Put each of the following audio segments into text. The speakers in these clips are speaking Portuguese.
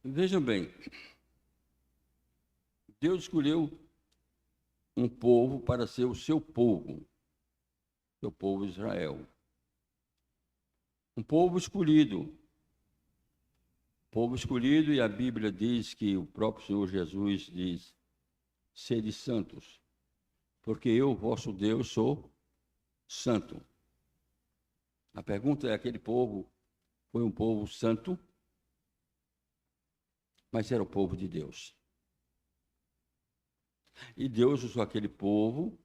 Vejam bem, Deus escolheu um povo para ser o seu povo Israel. Um povo escolhido, e a Bíblia diz que o próprio Senhor Jesus diz: sede santos, porque eu, vosso Deus, sou santo. A pergunta é: aquele povo foi um povo santo? Mas era o povo de Deus. E Deus usou aquele povo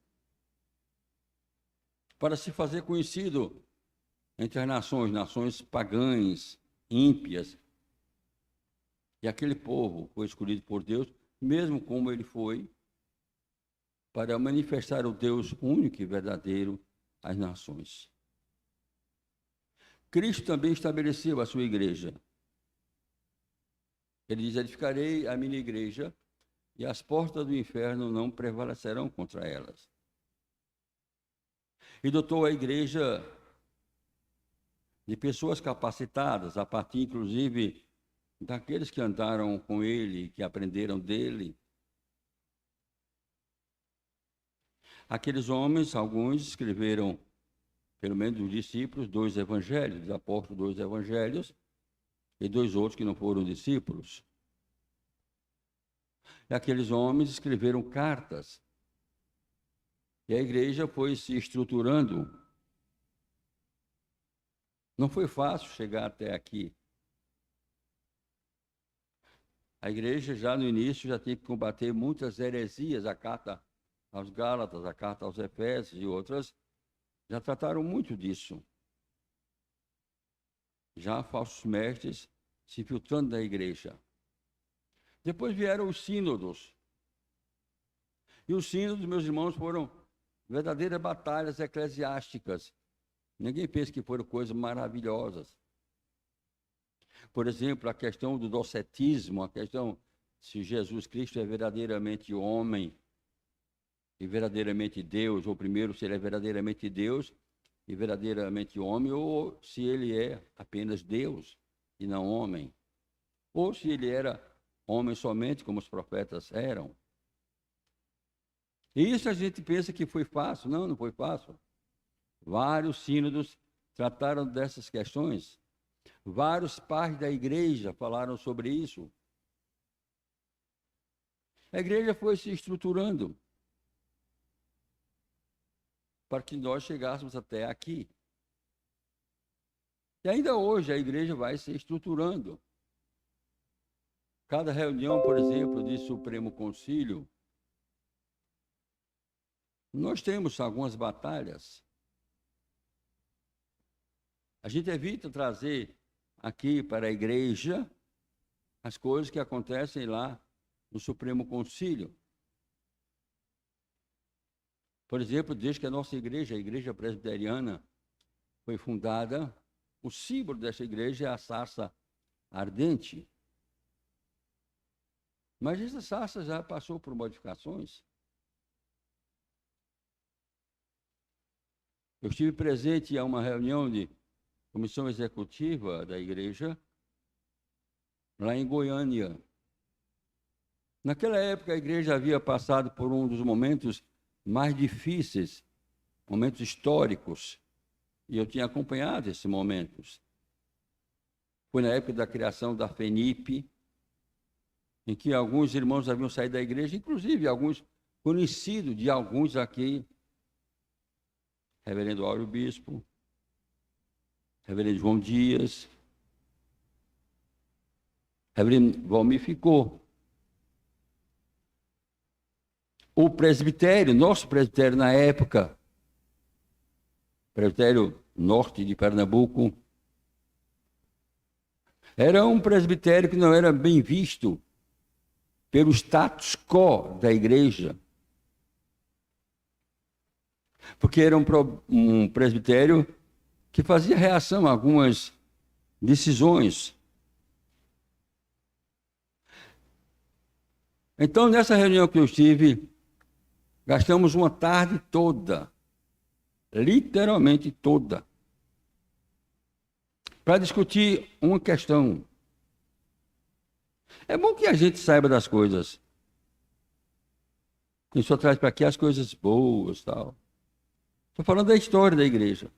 para se fazer conhecido entre as nações pagãs, ímpias. E aquele povo foi escolhido por Deus, mesmo como ele foi, para manifestar o Deus único e verdadeiro às nações. Cristo também estabeleceu a sua igreja. Ele diz: edificarei a minha igreja, e as portas do inferno não prevalecerão contra elas. E dotou a igreja de pessoas capacitadas, a partir, inclusive, daqueles que andaram com ele, que aprenderam dele. Aqueles homens, alguns escreveram, pelo menos os discípulos, 2 evangelhos, os apóstolos, 2 evangelhos, e 2 outros que não foram discípulos. E aqueles homens escreveram cartas. E a igreja foi se estruturando. Não foi fácil chegar até aqui. A igreja, já no início, já teve que combater muitas heresias. A carta aos Gálatas, a carta aos Efésios e outras, já trataram muito disso. Já falsos mestres se infiltrando na igreja. Depois vieram os sínodos. E os sínodos, meus irmãos, foram verdadeiras batalhas eclesiásticas. Ninguém pensa que foram coisas maravilhosas. Por exemplo, a questão do docetismo, a questão se Jesus Cristo é verdadeiramente homem e verdadeiramente Deus, ou primeiro, se ele é verdadeiramente Deus e verdadeiramente homem, ou se ele é apenas Deus e não homem. Ou se ele era homem somente, como os profetas eram. E isso a gente pensa que foi fácil. Não, não foi fácil. Vários sínodos trataram dessas questões. Vários pais da igreja falaram sobre isso. A igreja foi se estruturando para que nós chegássemos até aqui. E ainda hoje a igreja vai se estruturando. Cada reunião, por exemplo, de Supremo Concílio, nós temos algumas batalhas. A gente evita trazer aqui para a igreja as coisas que acontecem lá no Supremo Concílio. Por exemplo, desde que a nossa igreja, a Igreja Presbiteriana, foi fundada, o símbolo dessa igreja é a sarça ardente. Mas essa sarça já passou por modificações. Eu estive presente a uma reunião de comissão executiva da igreja, lá em Goiânia. Naquela época, a igreja havia passado por um dos momentos mais difíceis, momentos históricos, e eu tinha acompanhado esses momentos. Foi na época da criação da FENIP, em que alguns irmãos haviam saído da igreja, inclusive alguns conhecidos de alguns aqui, reverendo Áureo Bispo, reverendo João Dias, reverendo Valmir ficou. O presbitério, nosso presbitério na época, presbitério norte de Pernambuco, era um presbitério que não era bem visto pelo status quo da igreja, porque era um presbitério que fazia reação a algumas decisões. Então, nessa reunião que eu estive, gastamos uma tarde toda, literalmente toda, para discutir uma questão. É bom que a gente saiba das coisas. A gente só traz para aqui as coisas boas, tal. Estou falando da história da igreja,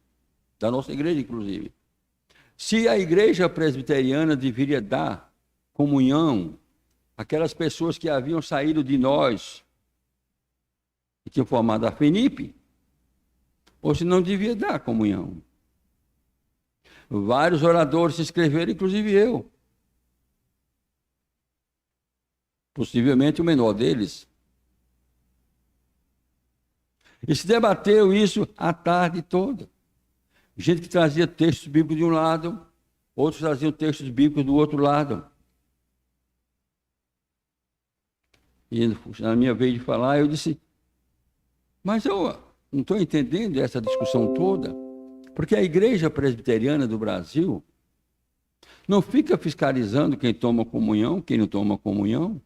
da nossa igreja, inclusive. Se a igreja presbiteriana deveria dar comunhão àquelas pessoas que haviam saído de nós e tinham formado a FENIP, ou se não devia dar comunhão. Vários oradores se inscreveram, inclusive eu. Possivelmente o menor deles. E se debateu isso a tarde toda. Gente que trazia textos bíblicos de um lado, outros traziam textos bíblicos do outro lado. E na minha vez de falar, eu disse, mas eu não estou entendendo essa discussão toda, porque a igreja presbiteriana do Brasil não fica fiscalizando quem toma comunhão, quem não toma comunhão.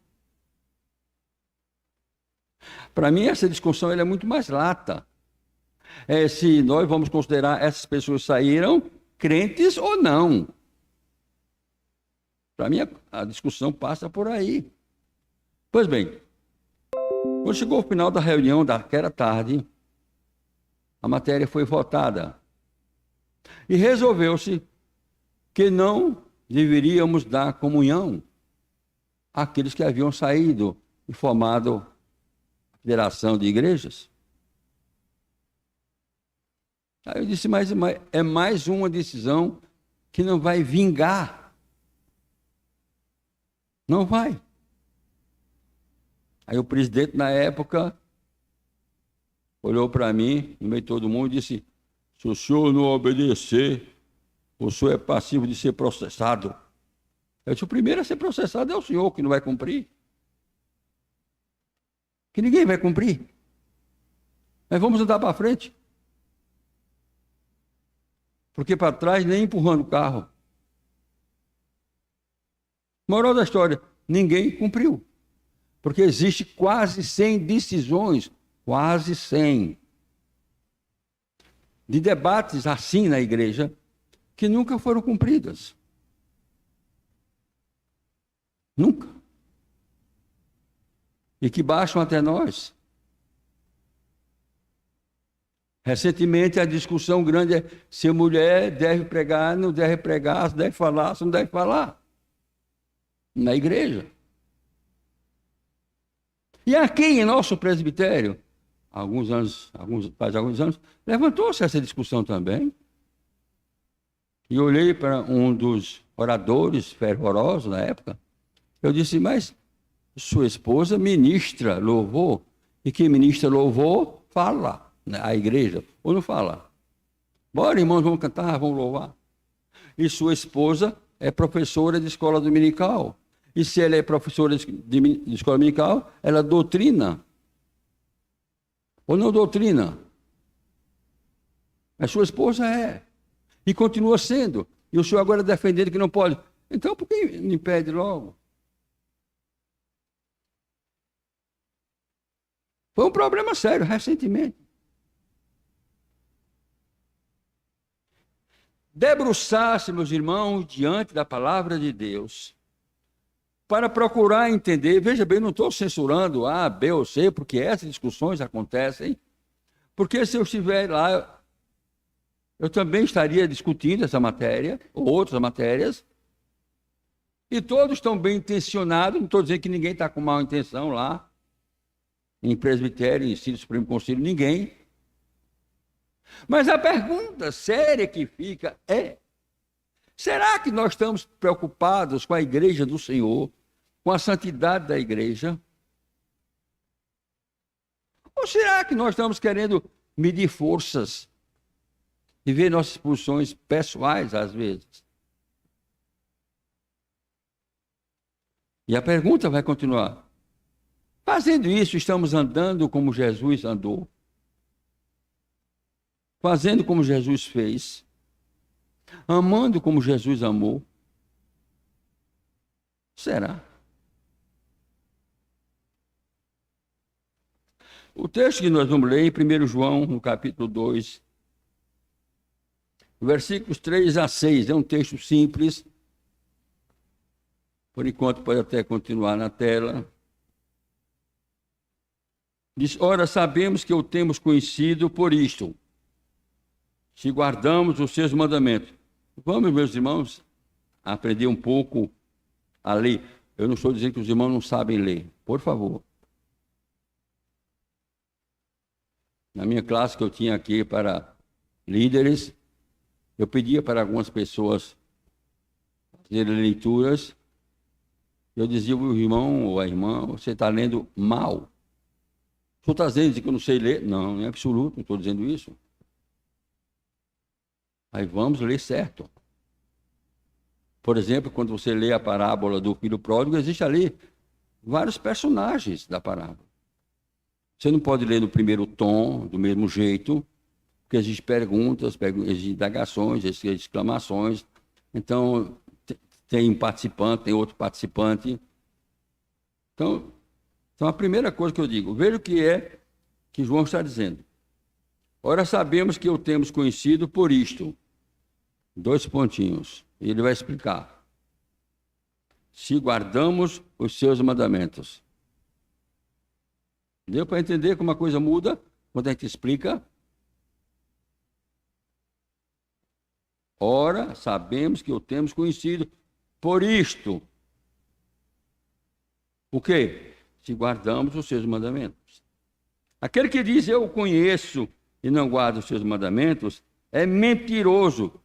Para mim, essa discussão ela é muito mais lata. É se nós vamos considerar essas pessoas saíram crentes ou não. Para mim, a discussão passa por aí. Pois bem, quando chegou o final da reunião daquela tarde, a matéria foi votada. E resolveu-se que não deveríamos dar comunhão àqueles que haviam saído e formado a Federação de Igrejas. Aí eu disse, mas é mais uma decisão que não vai vingar. Não vai. Aí o presidente, na época, olhou para mim, no meio de todo mundo, e disse, se o senhor não obedecer, o senhor é passivo de ser processado. Eu disse, o primeiro a ser processado é o senhor, que não vai cumprir. Que ninguém vai cumprir. Mas vamos andar para frente. Porque para trás nem empurrando o carro. Moral da história, ninguém cumpriu. Porque existe quase 100 decisões, quase 100, de debates assim na igreja, que nunca foram cumpridas. Nunca. E que baixam até nós. Recentemente, a discussão grande é se a mulher deve pregar, não deve pregar, se deve falar, se não deve falar. Na igreja. E aqui em nosso presbitério, faz alguns anos, levantou-se essa discussão também. E olhei para um dos oradores fervorosos na época. Eu disse, mas sua esposa ministra louvor. E quem ministra louvor, fala. A igreja, ou não fala? Bora, irmãos, vamos cantar, vamos louvar. E sua esposa é professora de escola dominical. E se ela é professora de escola dominical, ela doutrina. Ou não doutrina? Mas sua esposa é. E continua sendo. E o senhor agora defendendo que não pode. Então, por que não impede logo? Foi um problema sério, recentemente. Debruçar-se, meus irmãos, diante da palavra de Deus, para procurar entender, veja bem, não estou censurando A, B ou C, porque essas discussões acontecem, porque se eu estiver lá, eu também estaria discutindo essa matéria, ou outras matérias, e todos estão bem intencionados, não estou dizendo que ninguém está com má intenção lá, em presbitério, em Supremo Conselho, ninguém. Mas a pergunta séria que fica é, será que nós estamos preocupados com a igreja do Senhor, com a santidade da igreja? Ou será que nós estamos querendo medir forças e ver nossas posições pessoais, às vezes? E a pergunta vai continuar. Fazendo isso, estamos andando como Jesus andou? Fazendo como Jesus fez? Amando como Jesus amou? Será? O texto que nós vamos ler em 1 João, no capítulo 2, versículos 3 a 6, é um texto simples. Por enquanto, pode até continuar na tela. Diz: ora, sabemos que o temos conhecido por isto, se guardamos os seus mandamentos. Vamos, meus irmãos, aprender um pouco a ler. Eu não estou dizendo que os irmãos não sabem ler, por favor. Na minha classe que eu tinha aqui para líderes, eu pedia para algumas pessoas fazerem leituras. Eu dizia ao irmão ou à irmã: você está lendo mal. O senhor está dizendo que eu não sei ler? Não, em absoluto, não estou dizendo isso. Aí vamos ler certo. Por exemplo, quando você lê a parábola do filho pródigo, existe ali vários personagens da parábola. Você não pode ler no primeiro tom, do mesmo jeito, porque existem perguntas, existem indagações, existem exclamações. Então, tem um participante, tem outro participante. Então, a primeira coisa que eu digo, veja o que é que João está dizendo. Ora, sabemos que o temos conhecido por isto. 2 pontinhos. E ele vai explicar. Se guardamos os seus mandamentos. Deu para entender como a coisa muda quando a gente explica? Ora, sabemos que o temos conhecido por isto. O quê? Se guardamos os seus mandamentos. Aquele que diz eu o conheço e não guarda os seus mandamentos é mentiroso.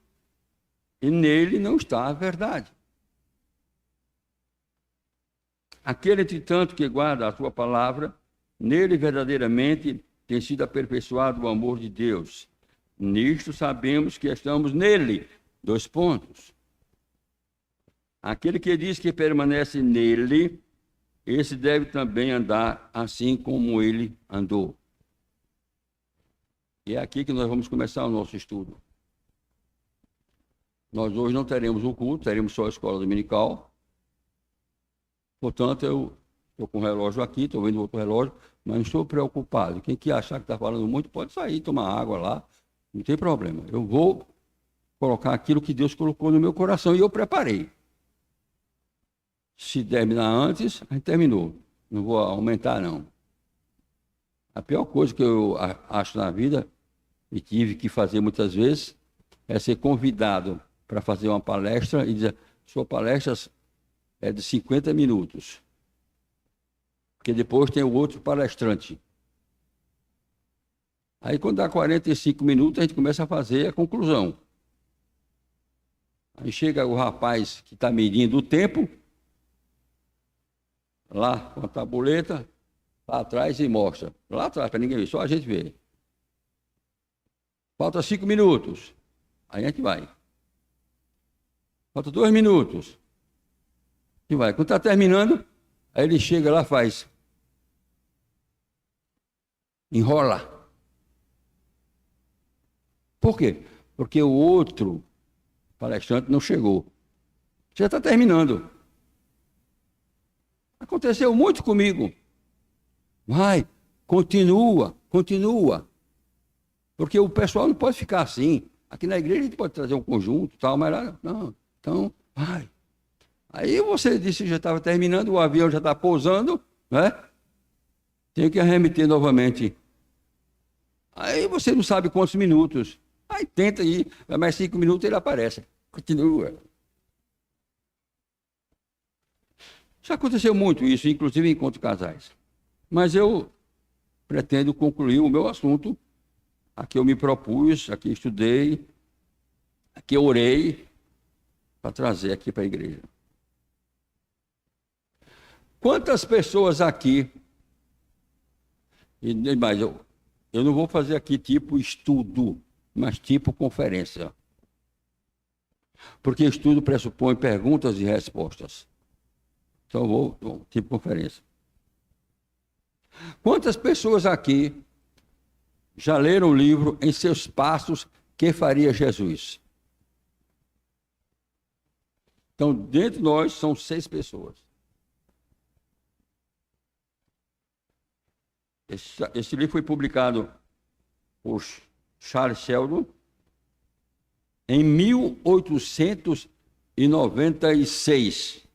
E nele não está a verdade. Aquele, entretanto, que guarda a sua palavra, nele verdadeiramente tem sido aperfeiçoado o amor de Deus. Nisto sabemos que estamos nele. 2 pontos. Aquele que diz que permanece nele, esse deve também andar assim como ele andou. E é aqui que nós vamos começar o nosso estudo. Nós hoje não teremos o culto, teremos só a escola dominical. Portanto, eu estou com o relógio aqui, estou vendo outro relógio, mas não estou preocupado. Quem que achar que está falando muito, pode sair, tomar água lá, não tem problema. Eu vou colocar aquilo que Deus colocou no meu coração e eu preparei. Se terminar antes, a gente terminou. Não vou aumentar, não. A pior coisa que eu acho na vida, e tive que fazer muitas vezes, é ser convidado para fazer uma palestra e dizer: sua palestra é de 50 minutos. Porque depois tem o outro palestrante. Aí, quando dá 45 minutos, a gente começa a fazer a conclusão. Aí chega o rapaz que está medindo o tempo, lá com a tabuleta, lá atrás e mostra. Lá atrás, para ninguém ver, só a gente vê. Falta 5 minutos. Aí a gente vai. Falta 2 minutos. E vai. Quando está terminando, aí ele chega lá e faz. Enrola. Por quê? Porque o outro palestrante não chegou. Já está terminando. Aconteceu muito comigo. Vai, continua. Porque o pessoal não pode ficar assim. Aqui na igreja a gente pode trazer um conjunto, tal, mas lá não. Então, vai. Aí você disse que já estava terminando, o avião já está pousando, né? Tenho que arremeter novamente. Aí você não sabe quantos minutos. Aí tenta ir, vai mais 5 minutos ele aparece. Continua. Já aconteceu muito isso, inclusive em encontros casais. Mas eu pretendo concluir o meu assunto. Aqui eu me propus, aqui estudei, aqui eu orei para trazer aqui para a igreja. Quantas pessoas aqui, mas eu não vou fazer aqui tipo estudo, mas tipo conferência. Porque estudo pressupõe perguntas e respostas. Então eu vou tipo conferência. Quantas pessoas aqui já leram o livro Em Seus Passos, Que Faria Jesus? Então, dentro de nós, são 6 pessoas. Esse livro foi publicado por Charles Sheldon em 1896.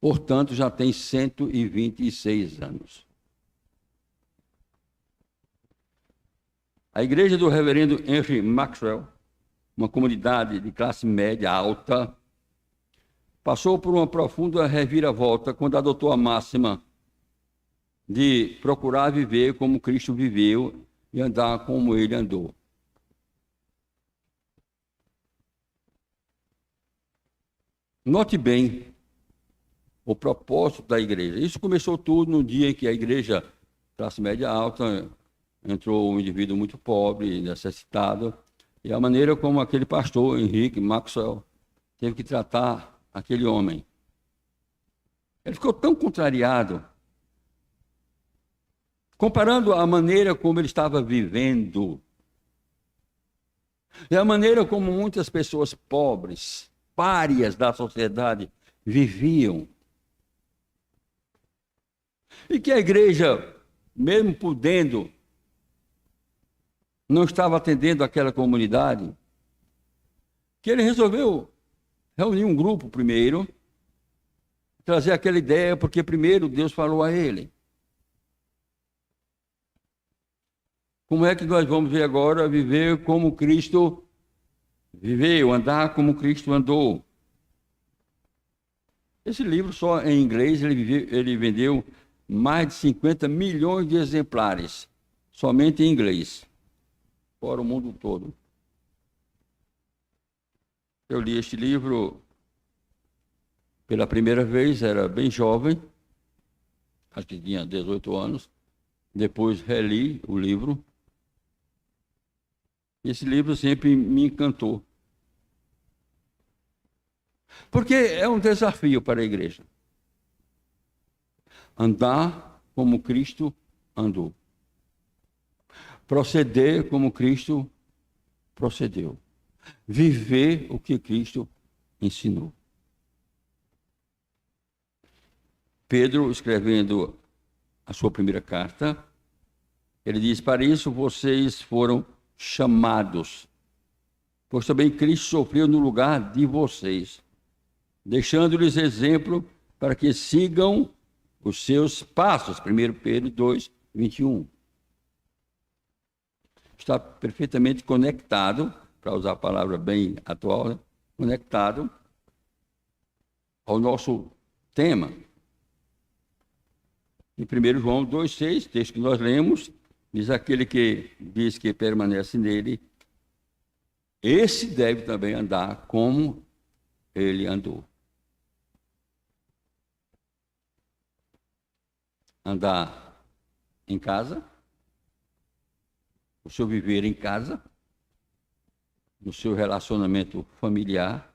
portanto já tem 126 anos. A igreja do reverendo Henry Maxwell, uma comunidade de classe média alta, passou por uma profunda reviravolta quando adotou a máxima de procurar viver como Cristo viveu e andar como ele andou. Note bem o propósito da igreja. Isso começou tudo no dia em que a igreja, classe média alta, entrou um indivíduo muito pobre, necessitado, e a maneira como aquele pastor, Henrique Maxwell, teve que tratar aquele homem. Ele ficou tão contrariado, comparando a maneira como ele estava vivendo e a maneira como muitas pessoas pobres, párias da sociedade, viviam. E que a igreja, mesmo podendo, não estava atendendo aquela comunidade, que ele resolveu reunir um grupo primeiro, trazer aquela ideia, porque primeiro Deus falou a ele. Como é que nós vamos ver agora viver como Cristo viveu, andar como Cristo andou? Esse livro, só em inglês, ele vendeu mais de 50 milhões de exemplares, somente em inglês, fora o mundo todo. Eu li este livro pela primeira vez, era bem jovem, acho que tinha 18 anos. Depois reli o livro. Esse livro sempre me encantou. Porque é um desafio para a igreja. Andar como Cristo andou. Proceder como Cristo procedeu. Viver o que Cristo ensinou. Pedro, escrevendo a sua primeira carta, ele diz: para isso vocês foram chamados, pois também Cristo sofreu no lugar de vocês, deixando-lhes exemplo para que sigam os seus passos. 1 Pedro 2, 21. Está perfeitamente conectado, para usar a palavra bem atual, né? Conectado ao nosso tema. Em 1 João 2,6, texto que nós lemos, diz: aquele que diz que permanece nele, esse deve também andar como ele andou. Andar em casa, o seu viver em casa, no seu relacionamento familiar,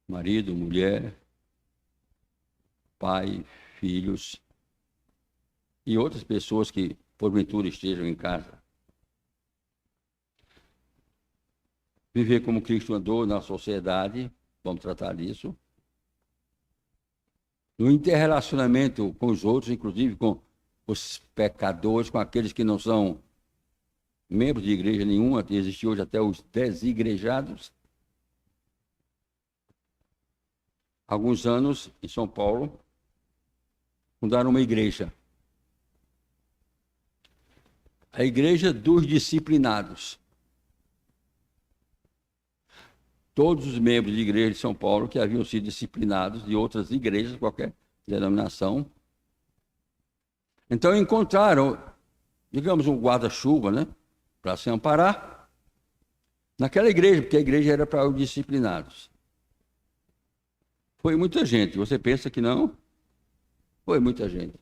marido, mulher, pai, filhos e outras pessoas que porventura estejam em casa. Viver como Cristo andou na sociedade, vamos tratar disso. No interrelacionamento com os outros, inclusive com os pecadores, com aqueles que não são membros de igreja nenhuma, existe hoje até os desigrejados. Há alguns anos, em São Paulo, fundaram uma igreja. A igreja dos disciplinados. Todos os membros de igreja de São Paulo que haviam sido disciplinados de outras igrejas, qualquer denominação. Então encontraram, digamos, um guarda-chuva, né, para se amparar naquela igreja, porque a igreja era para os disciplinados. Foi muita gente. Você pensa que não? Foi muita gente.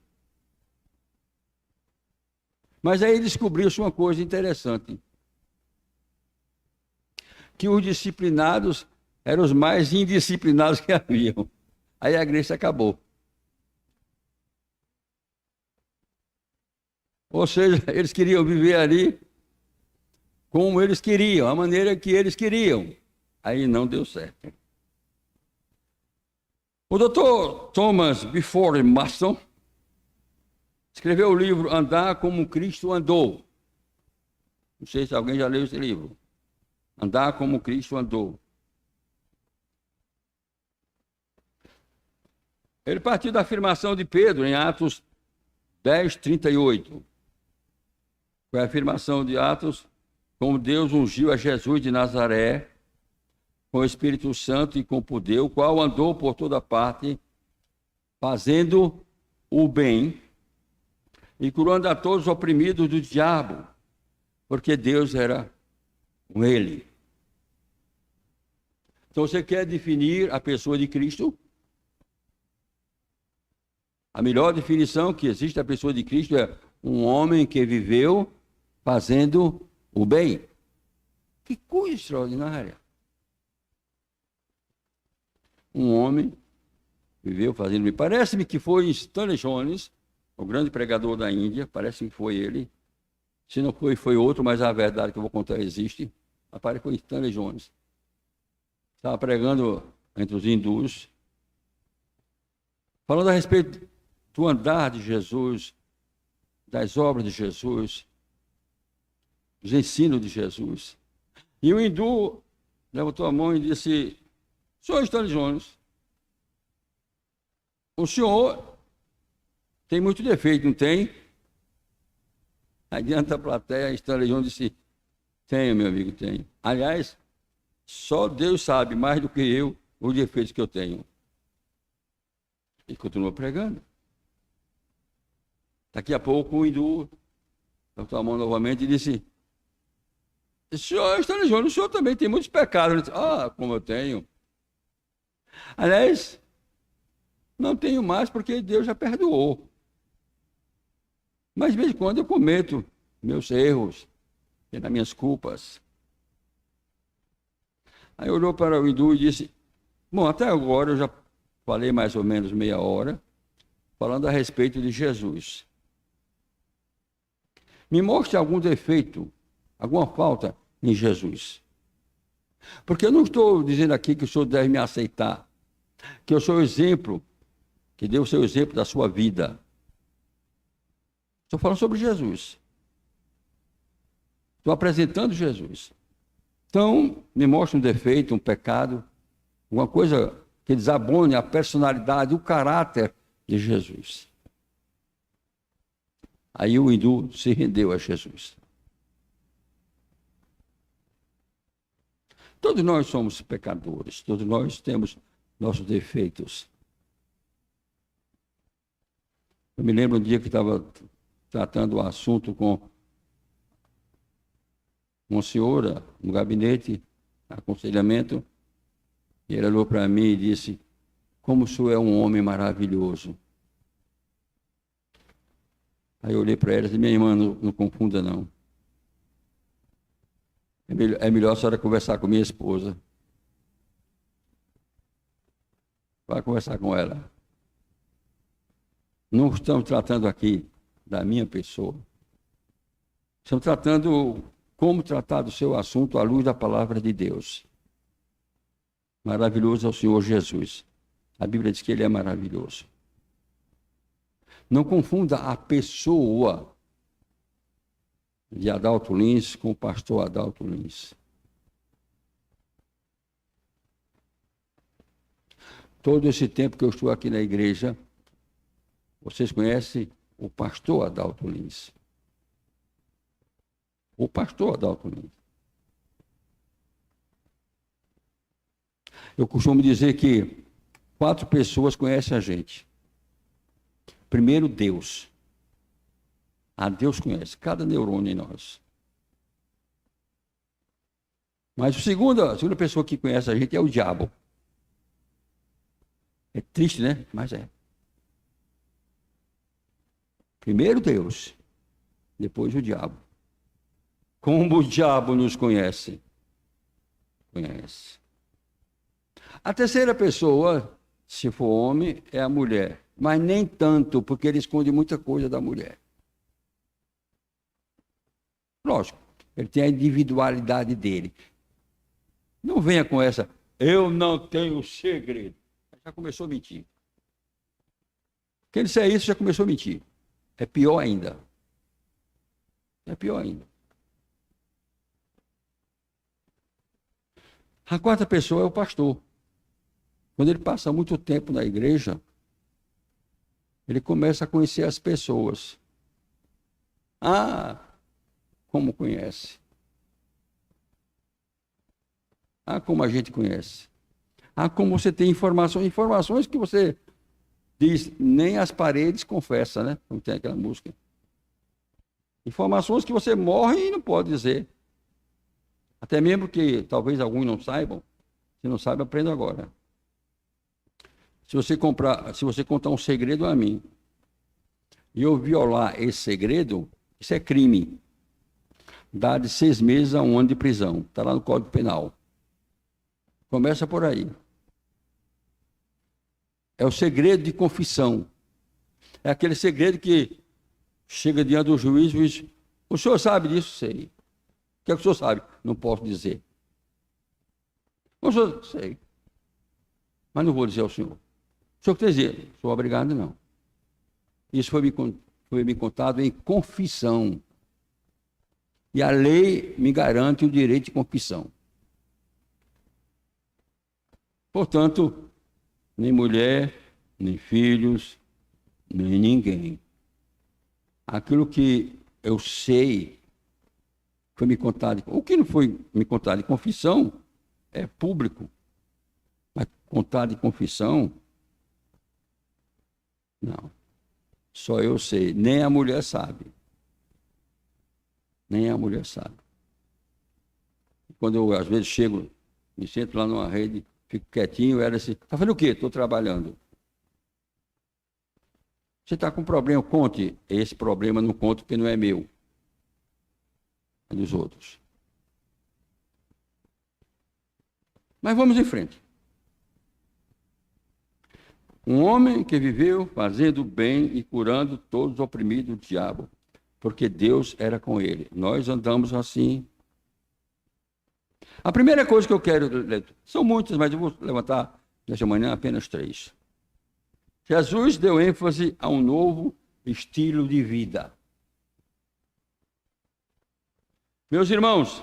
Mas aí descobriu-se uma coisa interessante. Que os disciplinados eram os mais indisciplinados que haviam. Aí a igreja acabou. Ou seja, eles queriam viver ali como eles queriam, a maneira que eles queriam. Aí não deu certo. O Dr. Thomas Before Maston escreveu o livro Andar como Cristo Andou. Não sei se alguém já leu esse livro. Andar como Cristo andou. Ele partiu da afirmação de Pedro em Atos 10, 38. Foi a afirmação de Atos, como Deus ungiu a Jesus de Nazaré, com o Espírito Santo e com poder, o qual andou por toda parte, fazendo o bem e curando a todos os oprimidos do diabo, porque Deus era com ele. Então você quer definir a pessoa de Cristo? A melhor definição que existe da pessoa de Cristo é um homem que viveu fazendo o bem. Que coisa extraordinária. Um homem viveu fazendo o bem. Parece-me que foi Stanley Jones, o grande pregador da Índia, parece que foi ele. Se não foi, foi outro, mas a verdade que eu vou contar existe. Parece que foi Stanley Jones. Estava pregando entre os hindus, falando a respeito do andar de Jesus, das obras de Jesus, dos ensinos de Jesus. E o hindu levantou a mão e disse: Senhor Stanley Jones, o senhor tem muito defeito, não tem? Aí diante da plateia, Stanley Jones disse: tenho, meu amigo, tenho. Aliás, só Deus sabe mais do que eu os defeitos que eu tenho. E continuou pregando. Daqui a pouco o hindu levantou a mão novamente e disse: Senhor Stanley Jones, o senhor também tem muitos pecados. Disse, como eu tenho. Aliás, não tenho mais porque Deus já perdoou. Mas de vez em quando eu cometo meus erros, as minhas culpas. Aí olhou para o hindu e disse: bom, até agora eu já falei mais ou menos meia hora, falando a respeito de Jesus. Me mostre algum defeito, alguma falta em Jesus. Porque eu não estou dizendo aqui que o senhor deve me aceitar, que eu sou o exemplo, que deu o seu exemplo da sua vida. Estou falando sobre Jesus. Estou apresentando Jesus. Então, me mostre um defeito, um pecado, alguma coisa que desabone a personalidade, o caráter de Jesus. Aí o hindu se rendeu a Jesus. Todos nós somos pecadores, todos nós temos nossos defeitos. Eu me lembro um dia que estava tratando o assunto com uma senhora no gabinete, aconselhamento, e ela olhou para mim e disse: como o senhor é um homem maravilhoso. Aí eu olhei para ela e disse: minha irmã, não confunda não. É melhor a senhora conversar com minha esposa. Vai conversar com ela. Não estamos tratando aqui da minha pessoa. Estamos tratando como tratar do seu assunto à luz da palavra de Deus. Maravilhoso é o Senhor Jesus. A Bíblia diz que Ele é maravilhoso. Não confunda a pessoa de Adalto Lins com o pastor Adalto Lins. Todo esse tempo que eu estou aqui na igreja, vocês conhecem o pastor Adalto Lins. O pastor Adalto Lins. Eu costumo dizer que 4 pessoas conhecem a gente. Primeiro, Deus. Deus conhece cada neurônio em nós. Mas a segunda pessoa que conhece a gente é o diabo. É triste, né? Mas é. Primeiro Deus, depois o diabo. Como o diabo nos conhece? Conhece. A terceira pessoa, se for homem, é a mulher. Mas nem tanto, porque ele esconde muita coisa da mulher. Lógico, ele tem a individualidade dele. Não venha com essa, eu não tenho segredo. Já começou a mentir. Quem disser isso já começou a mentir. É pior ainda. É pior ainda. A quarta pessoa é o pastor. Quando ele passa muito tempo na igreja, Ele começa a conhecer as pessoas. Ah, como conhece. Ah, como a gente conhece. Ah, como você tem informações que você diz, nem as paredes confessa, né? Não tem aquela música. Informações que você morre e não pode dizer. Até mesmo que talvez alguns não saibam. Se não sabe, aprenda agora. Se você contar um segredo a mim, e eu violar esse segredo, isso é crime. Dá de 6 meses a 1 ano de prisão. Está lá no Código Penal. Começa por aí. É o segredo de confissão. É aquele segredo que chega diante do juiz, o juiz, o senhor sabe disso? Sei. O que é que o senhor sabe? Não posso dizer. O senhor, sei. Mas não vou dizer ao senhor. O senhor quer dizer? Sou obrigado, não. Isso foi me contado em confissão. E a lei me garante o direito de confissão. Portanto, nem mulher, nem filhos, nem ninguém. Aquilo que eu sei foi me contado. O que não foi me contado em confissão é público. Mas contado em confissão, não. Só eu sei. Nem a mulher sabe. Nem a mulher sabe. Quando eu, às vezes, chego, me sento lá numa rede, fico quietinho, ela assim, está fazendo o quê? Estou trabalhando. Você está com problema? Conte. Esse problema não conto porque não é meu. É dos outros. Mas vamos em frente. Um homem que viveu fazendo bem e curando todos os oprimidos do diabo, porque Deus era com ele. Nós andamos assim. A primeira coisa que eu quero ler, são muitas, mas eu vou levantar nesta manhã apenas 3. Jesus deu ênfase a um novo estilo de vida. Meus irmãos,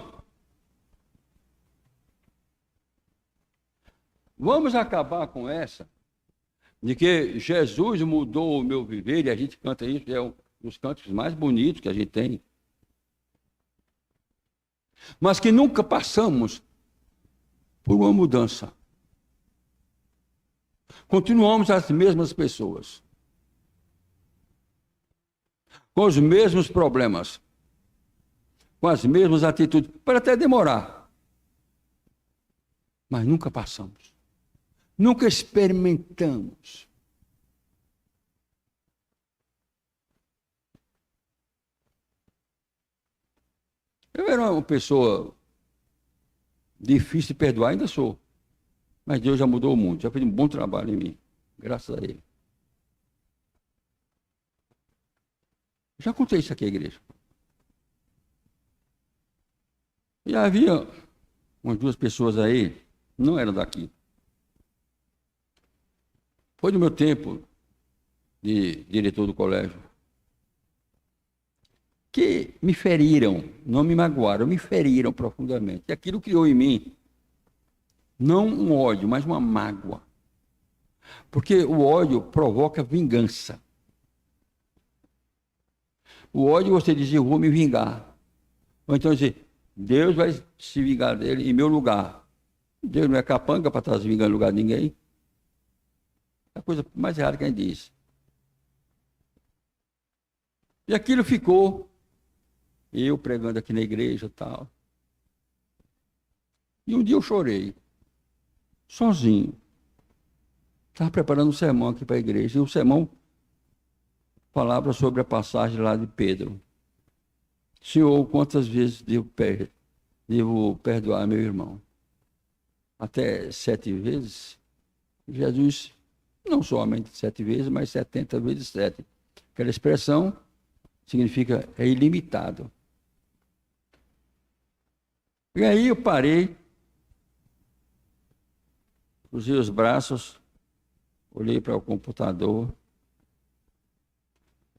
vamos acabar com essa de que Jesus mudou o meu viver, e a gente canta isso, é um dos cantos mais bonitos que a gente tem. Mas que nunca passamos por uma mudança. Continuamos as mesmas pessoas, com os mesmos problemas, com as mesmas atitudes. Pode até demorar, mas nunca passamos. Nunca experimentamos. Eu era uma pessoa difícil de perdoar, ainda sou. Mas Deus já mudou muito, já fez um bom trabalho em mim, graças a Ele. Já contei isso aqui à igreja. E havia umas 2 pessoas aí, não eram daqui. Foi no meu tempo de diretor do colégio, que me feriram, não me magoaram, me feriram profundamente. E aquilo criou em mim, não um ódio, mas uma mágoa. Porque o ódio provoca vingança. O ódio você diz, eu vou me vingar. Ou então dizer, Deus vai se vingar dele em meu lugar. Deus não é capanga para estar se vingando em lugar de ninguém. É a coisa mais errada que a gente diz. E aquilo ficou, eu pregando aqui na igreja e tal. E um dia eu chorei, sozinho. Estava preparando um sermão aqui para a igreja, e o sermão falava sobre a passagem lá de Pedro. Senhor, quantas vezes devo perdoar meu irmão? Até 7 vezes? Jesus, não somente 7 vezes, mas 70 vezes 7. Aquela expressão significa é ilimitado. E aí eu parei, cruzei os braços, olhei para o computador,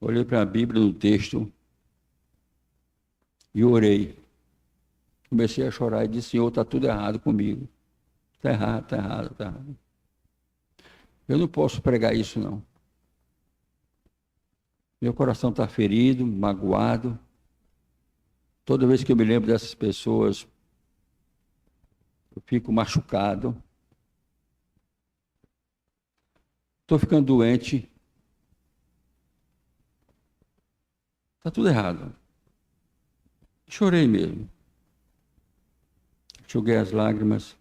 olhei para a Bíblia no texto e orei. Comecei a chorar e disse, Senhor, está tudo errado comigo. Está errado, está errado, está errado. Eu não posso pregar isso, não. Meu coração está ferido, magoado. Toda vez que eu me lembro dessas pessoas, eu fico machucado. Estou ficando doente. Está tudo errado. Chorei mesmo. Joguei as lágrimas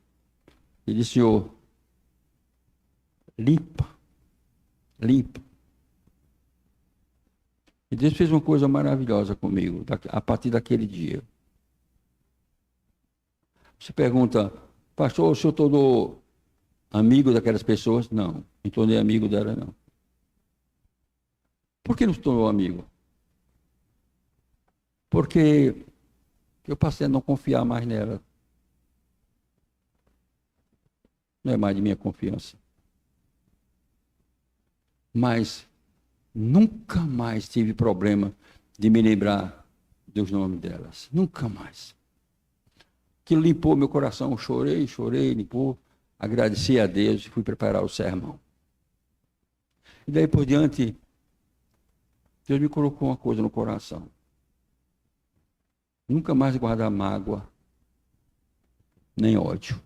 e disse: Senhor, limpa. E Deus fez uma coisa maravilhosa comigo a partir daquele dia. Você pergunta: pastor, o senhor tornou amigo daquelas pessoas? Não tornei amigo dela, não. Por que não se tornou amigo? Porque eu passei a não confiar mais nela. Não é mais de minha confiança. Mas nunca mais tive problema de me lembrar dos nomes delas. Nunca mais. Aquilo limpou meu coração. Chorei, limpou. Agradeci a Deus e fui preparar o sermão. E daí por diante, Deus me colocou uma coisa no coração. Nunca mais guardar mágoa, nem ódio.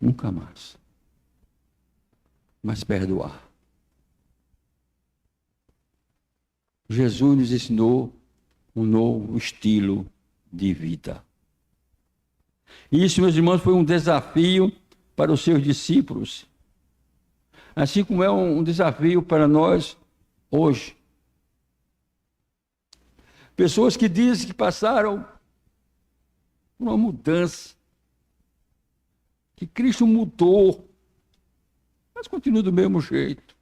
Nunca mais. Mas perdoar. Jesus nos ensinou um novo estilo de vida. E isso, meus irmãos, foi um desafio para os seus discípulos. Assim como é um desafio para nós hoje. Pessoas que dizem que passaram por uma mudança, que Cristo mudou, mas continua do mesmo jeito.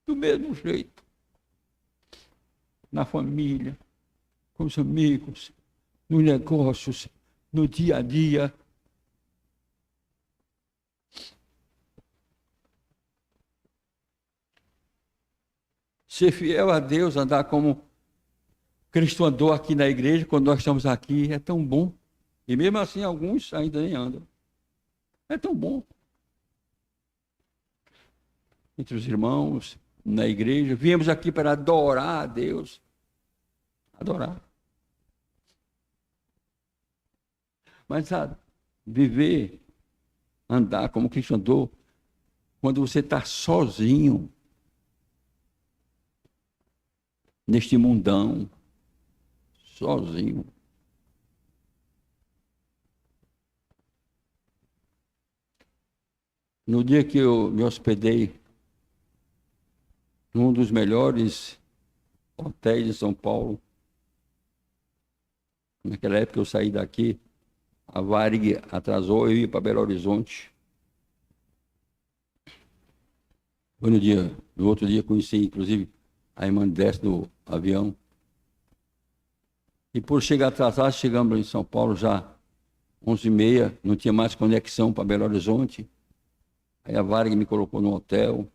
Do mesmo jeito. Na família, com os amigos, nos negócios, no dia a dia. Ser fiel a Deus, andar como Cristo andou aqui na igreja, quando nós estamos aqui, é tão bom. E mesmo assim, alguns ainda nem andam. É tão bom. Entre os irmãos, na igreja, viemos aqui para adorar a Deus. Adorar. Mas, sabe, viver, andar como Cristo andou, quando você está sozinho, neste mundão, sozinho. No dia que eu me hospedei num dos melhores hotéis de São Paulo, naquela época eu saí daqui, a Varig atrasou, eu ia para Belo Horizonte. Foi no outro dia conheci, inclusive, a irmã desce do avião. E por chegar atrasado, chegamos em São Paulo já 11h30, não tinha mais conexão para Belo Horizonte. Aí a Varig me colocou no hotel.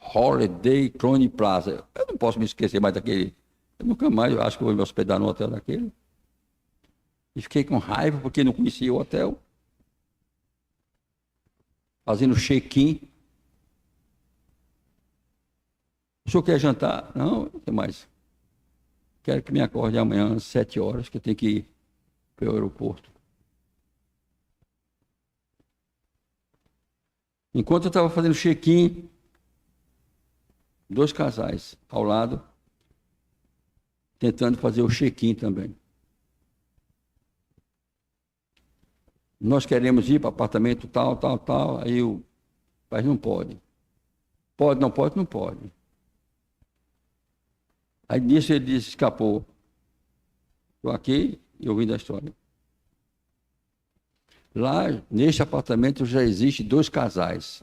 Holiday Crone Plaza. Eu não posso me esquecer mais daquele. Eu nunca mais, eu acho que vou me hospedar no hotel daquele. E fiquei com raiva porque não conhecia o hotel. Fazendo check-in. O senhor quer jantar? Não, não tem mais. Quero que me acorde amanhã às 7h, que eu tenho que ir para o aeroporto. Enquanto eu estava fazendo check-in, 2 casais ao lado, tentando fazer o check-in também. Nós queremos ir para apartamento tal. Aí o pai não pode. Pode, não pode, não pode. Aí nisso ele disse, escapou. Estou aqui e ouvindo a história. Lá, neste apartamento, já existe 2 casais.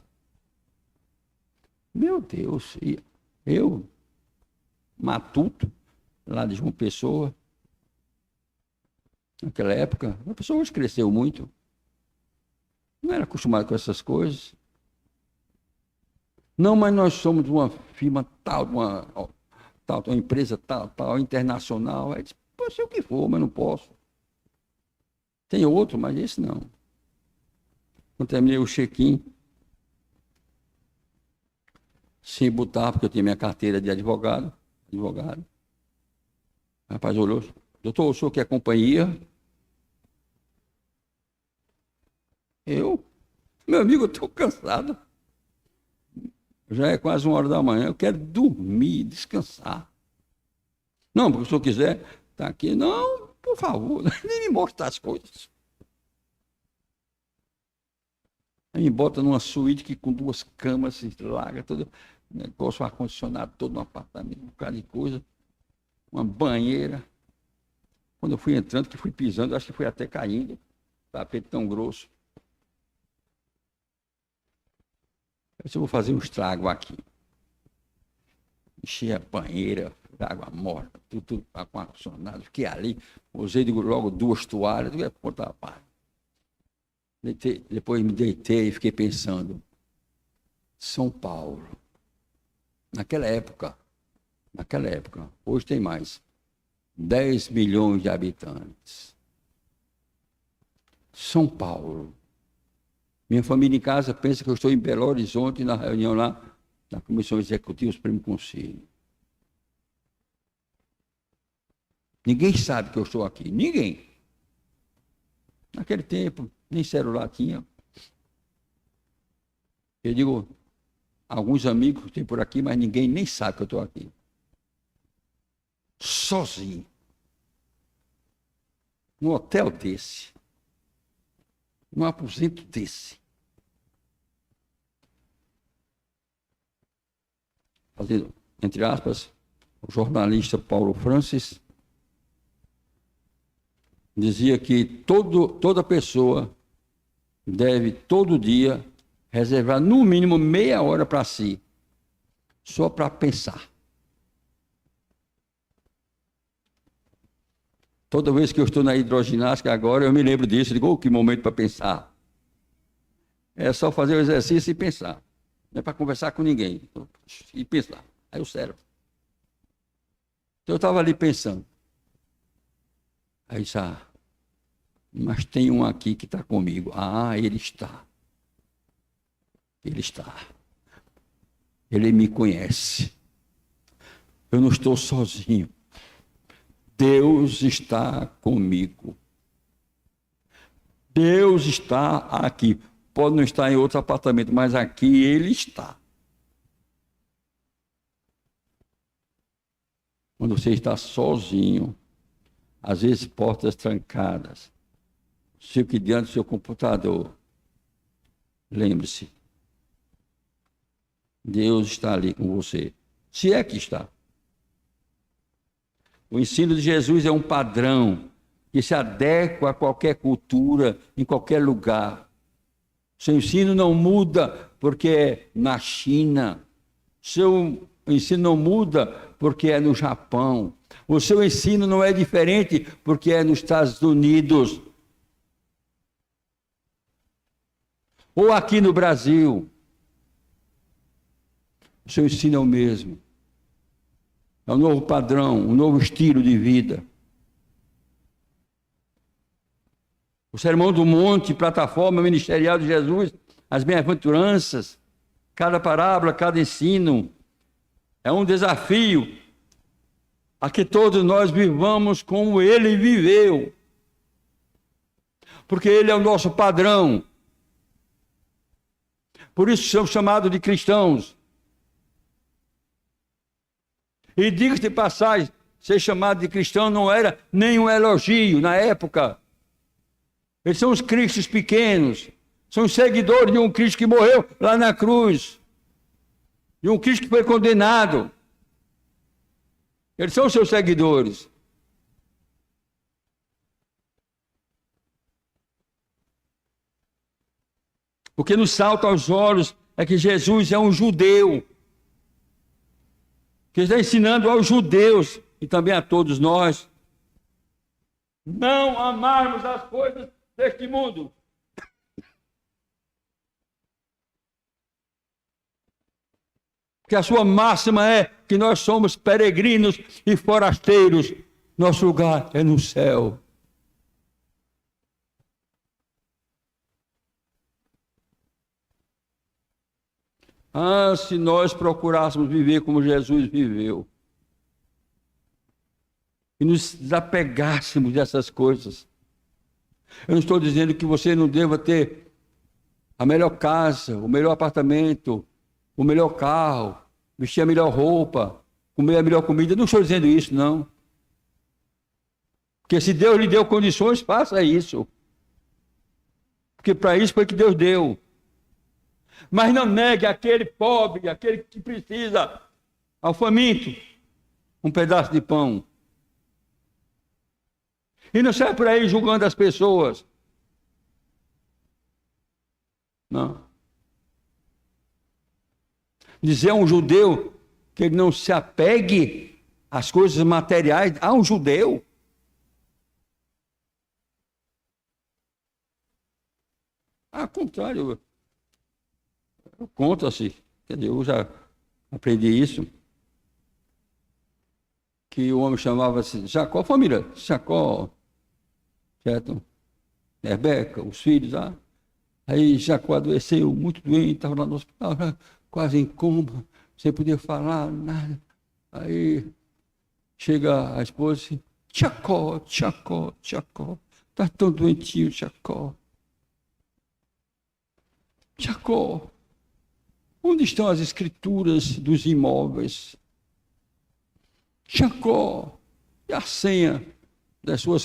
Meu Deus, e eu, matuto, lá de João Pessoa, naquela época, a pessoa hoje cresceu muito. Não era acostumado com essas coisas. Não, mas nós somos uma firma tal, uma empresa tal, internacional. Aí disse, pode ser o que for, mas não posso. Tem outro, mas esse não. Quando terminei o check-in, sem botar, porque eu tinha minha carteira de advogado. O rapaz olhou, doutor, o senhor quer companhia? Meu amigo, eu estou cansado. Já é quase 1 hora da manhã, eu quero dormir, descansar. Não, porque se o senhor quiser, está aqui. Não, por favor, nem me mostre as coisas. Aí me bota numa suíte que com 2 camas, se larga, todo negócio, ar-condicionado, todo no apartamento, um bocado de coisa, uma banheira. Quando eu fui entrando, que fui pisando, acho que fui até caindo, tapete tão grosso. Eu disse, eu vou fazer um estrago aqui. Enchi a banheira, água morta, tudo com ar-condicionado, fiquei ali, usei logo 2 toalhas, tudo é ponta a parte. Depois me deitei e fiquei pensando, São Paulo, naquela época, hoje tem mais, 10 milhões de habitantes. São Paulo. Minha família em casa pensa que eu estou em Belo Horizonte, na reunião lá, na Comissão Executiva do Supremo Conselho. Ninguém sabe que eu estou aqui, ninguém. Naquele tempo, nem celular tinha. Eu digo, alguns amigos tem por aqui, mas ninguém nem sabe que eu estou aqui. Sozinho. Num hotel desse. Num aposento desse. Fazendo, entre aspas, o jornalista Paulo Francis dizia que toda pessoa deve, todo dia, reservar no mínimo meia hora para si, só para pensar. Toda vez que eu estou na hidroginástica agora, eu me lembro disso, digo, oh, que momento para pensar. É só fazer o exercício e pensar. Não é para conversar com ninguém. E pensar. Aí o cérebro. Então eu estava ali pensando. Aí disse, mas tem um aqui que está comigo. Ele está. Ele está. Ele me conhece. Eu não estou sozinho. Deus está comigo. Deus está aqui. Pode não estar em outro apartamento, mas aqui Ele está. Quando você está sozinho, às vezes portas trancadas, fique diante do seu computador, lembre-se, Deus está ali com você, se é que está. O ensino de Jesus é um padrão que se adequa a qualquer cultura, em qualquer lugar. Seu ensino não muda porque é na China. Seu ensino não muda porque é no Japão. O seu ensino não é diferente porque é nos Estados Unidos. Ou aqui no Brasil. O seu ensino é o mesmo. É um novo padrão, um novo estilo de vida. O Sermão do Monte, plataforma ministerial de Jesus, as bem-aventuranças, cada parábola, cada ensino, é um desafio a que todos nós vivamos como Ele viveu. Porque Ele é o nosso padrão. Por isso somos chamados de cristãos. E diga-se de passagem, ser chamado de cristão não era nenhum elogio na época. Eles são os cristos pequenos, são os seguidores de um Cristo que morreu lá na cruz, de um Cristo que foi condenado. Eles são os seus seguidores. O que nos salta aos olhos é que Jesus é um judeu, que está ensinando aos judeus e também a todos nós, não amarmos as coisas deste mundo. Porque a sua máxima é que nós somos peregrinos e forasteiros. Nosso lugar é no céu. Ah, se nós procurássemos viver como Jesus viveu. E nos desapegássemos dessas coisas. Eu não estou dizendo que você não deva ter a melhor casa, o melhor apartamento, o melhor carro, vestir a melhor roupa, comer a melhor comida. Não estou dizendo isso, não. Porque se Deus lhe deu condições, faça isso. Porque para isso foi que Deus deu. Mas não negue aquele pobre, aquele que precisa, ao faminto, um pedaço de pão. E não sai por aí julgando as pessoas. Não. Dizer a um judeu que ele não se apegue às coisas materiais, a um judeu. Ao contrário, conta-se, quer dizer, eu já aprendi isso, que o homem chamava-se Jacó, família, Jacó, certo? Rebeca, os filhos lá. Aí Jacó adoeceu, muito doente, estava lá no hospital, quase em coma, sem poder falar, nada. Aí chega a esposa assim, Jacó, Jacó, Jacó, está tão doentinho, Jacó. Jacó, onde estão as escrituras dos imóveis? Jacó, e a senha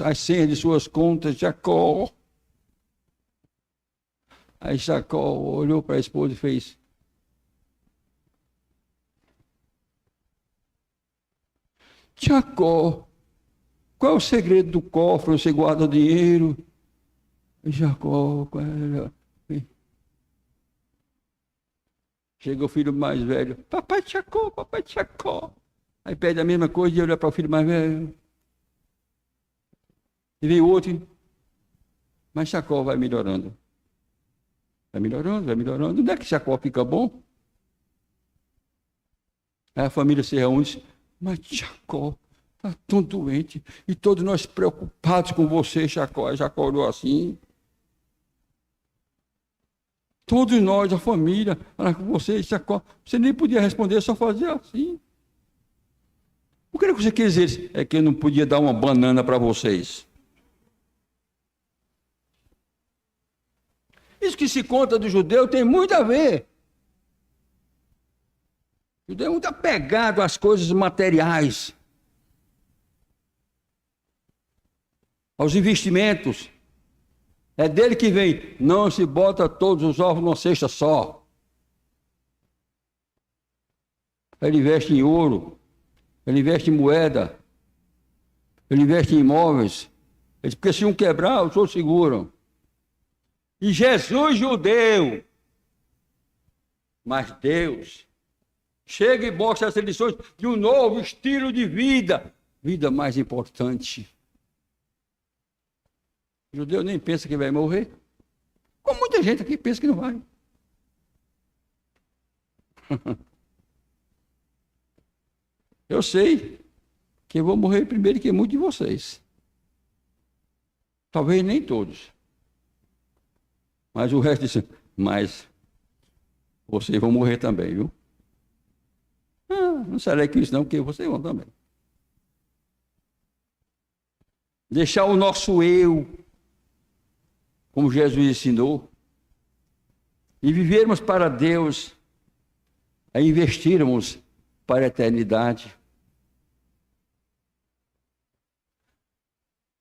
as senhas de suas contas, Jacó. Aí Jacó olhou para a esposa e fez: Jacó, qual é o segredo do cofre onde você guarda o dinheiro? E Jacó, chega o filho mais velho, papai Jacó, papai Jacó. Aí pede a mesma coisa e olha para o filho mais velho. E vem outro, mas Jacó vai melhorando. Vai melhorando, vai melhorando. Onde é que Jacó fica bom? Aí a família se reúne e diz: mas Jacó está tão doente e todos nós preocupados com você, Jacó. Aí Jacó olhou assim. Todos nós, a família, com você, Jacó. Você nem podia responder, só fazia assim. O que você quer dizer? É que eu não podia dar uma banana para vocês. Isso que se conta do judeu tem muito a ver. O judeu é muito apegado às coisas materiais, aos investimentos. É dele que vem. Não se bota todos os ovos numa cesta só. Ele investe em ouro, ele investe em moeda, ele investe em imóveis. Porque se um quebrar, os outros seguram. E Jesus judeu, mas Deus chega e mostra as lições de um novo estilo de vida, vida mais importante. O judeu nem pensa que vai morrer, como muita gente aqui pensa que não vai. Eu sei que eu vou morrer primeiro que muitos de vocês. Talvez nem todos. Mas o resto disse: mas vocês vão morrer também, viu? Não serei com isso não, porque vocês vão também. Deixar o nosso eu, como Jesus ensinou, e vivermos para Deus, a investirmos para a eternidade.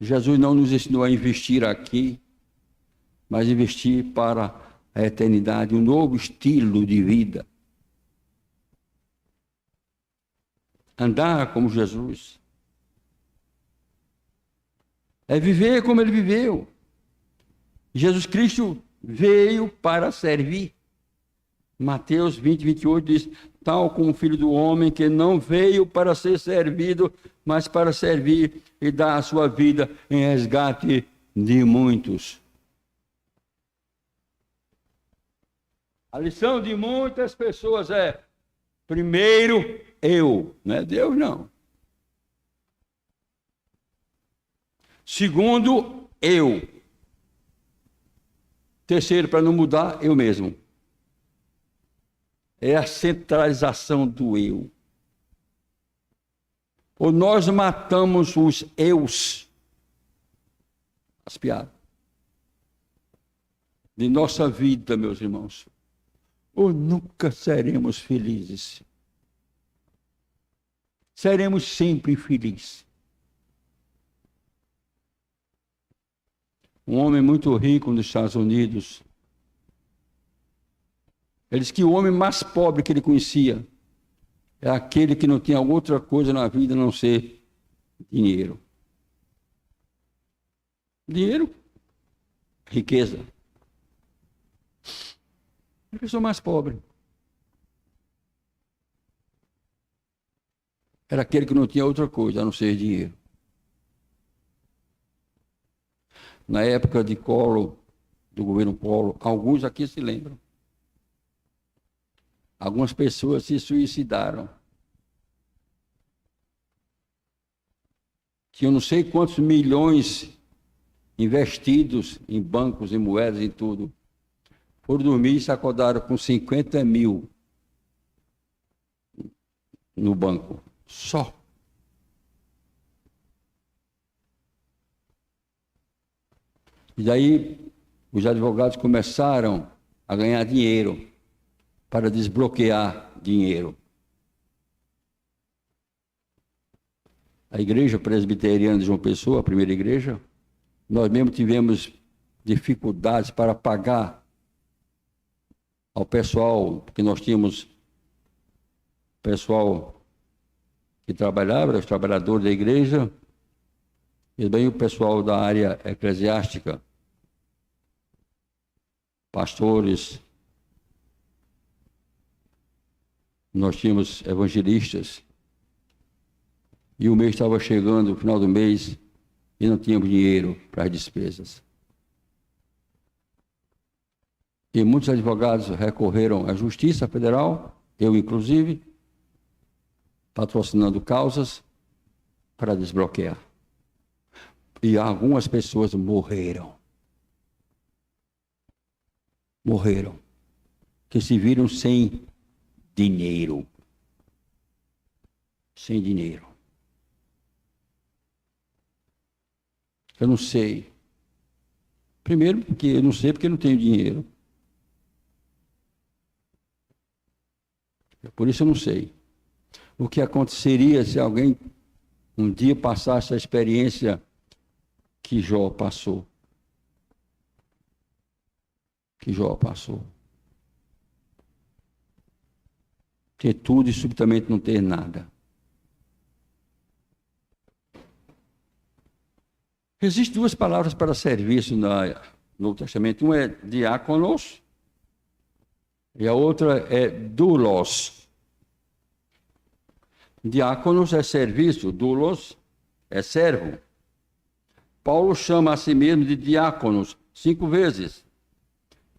Jesus não nos ensinou a investir aqui, mas investir para a eternidade, um novo estilo de vida. Andar como Jesus. É viver como ele viveu. Jesus Cristo veio para servir. Mateus 20, 28 diz: tal como o Filho do Homem, que não veio para ser servido, mas para servir e dar a sua vida em resgate de muitos. A lição de muitas pessoas é: primeiro eu, não é Deus não. Segundo, eu. Terceiro, para não mudar, eu mesmo. é a centralização do eu. Ou nós matamos os eus, as piadas, de nossa vida, meus irmãos, ou nunca seremos felizes. Seremos sempre infelizes. Um homem muito rico nos Estados Unidos, ele disse que o homem mais pobre que ele conhecia é aquele que não tinha outra coisa na vida a não ser dinheiro. Dinheiro, riqueza. É a pessoa mais pobre. Era aquele que não tinha outra coisa a não ser dinheiro. Na época de Collor, do governo Collor, alguns aqui se lembram. Algumas pessoas se suicidaram. Tinham não sei quantos milhões investidos em bancos, em moedas, em tudo. Foram dormir e se acordaram com 50 mil no banco. Só. E daí os advogados começaram a ganhar dinheiro para desbloquear dinheiro. A igreja presbiteriana de João Pessoa, a primeira igreja, nós mesmo tivemos dificuldades para pagar ao pessoal, porque nós tínhamos pessoal que trabalhava, os trabalhadores da igreja, e também o pessoal da área eclesiástica, pastores, nós tínhamos evangelistas, e o mês estava chegando, no final do mês, e não tínhamos dinheiro para as despesas. E muitos advogados recorreram à Justiça Federal, eu inclusive, patrocinando causas para desbloquear. E algumas pessoas morreram. Morreram. Que se viram sem dinheiro. Sem dinheiro. Eu não sei. Primeiro, porque eu não sei porque eu não tenho dinheiro. Por isso eu não sei. O que aconteceria se alguém um dia passasse a experiência que Jó passou? Que Jó passou. Ter tudo e subitamente não ter nada. Existem duas palavras para serviço no Novo Testamento. Uma é diáconos e a outra é doulos. Diáconos é serviço, doulos é servo. Paulo chama a si mesmo de diáconos 5 vezes.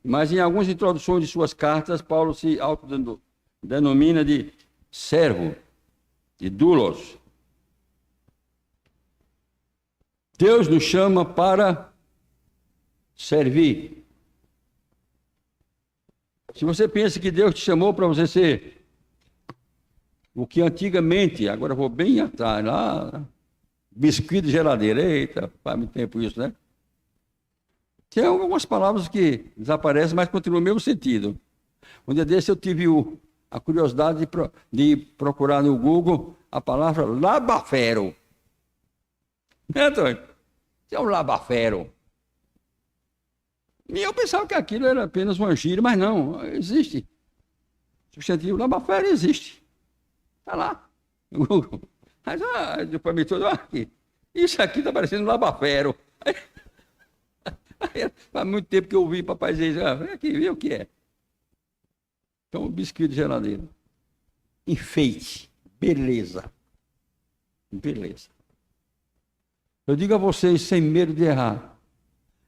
Mas em algumas introduções de suas cartas, Paulo se autodenomina de servo, de doulos. Deus nos chama para servir. Se você pensa que Deus te chamou para você ser o que antigamente, agora eu vou bem atrás, lá, biscoito de geladeira, eita, faz muito tempo isso, né? Tem algumas palavras que desaparecem, mas continuam no mesmo sentido. Um dia desse eu tive a curiosidade de procurar no Google a palavra labafero. Antônio, que é um labafero? E eu pensava que aquilo era apenas uma gíria, mas não, existe. O substantivo labafero existe. Está lá, no Google. Mas depois me todo aqui. Isso aqui está parecendo um labafero. Faz muito tempo que eu ouvi papai dizer, vem aqui, vê o que é. Então, um biscoito de geladeira. Enfeite, beleza. Beleza. Eu digo a vocês, sem medo de errar.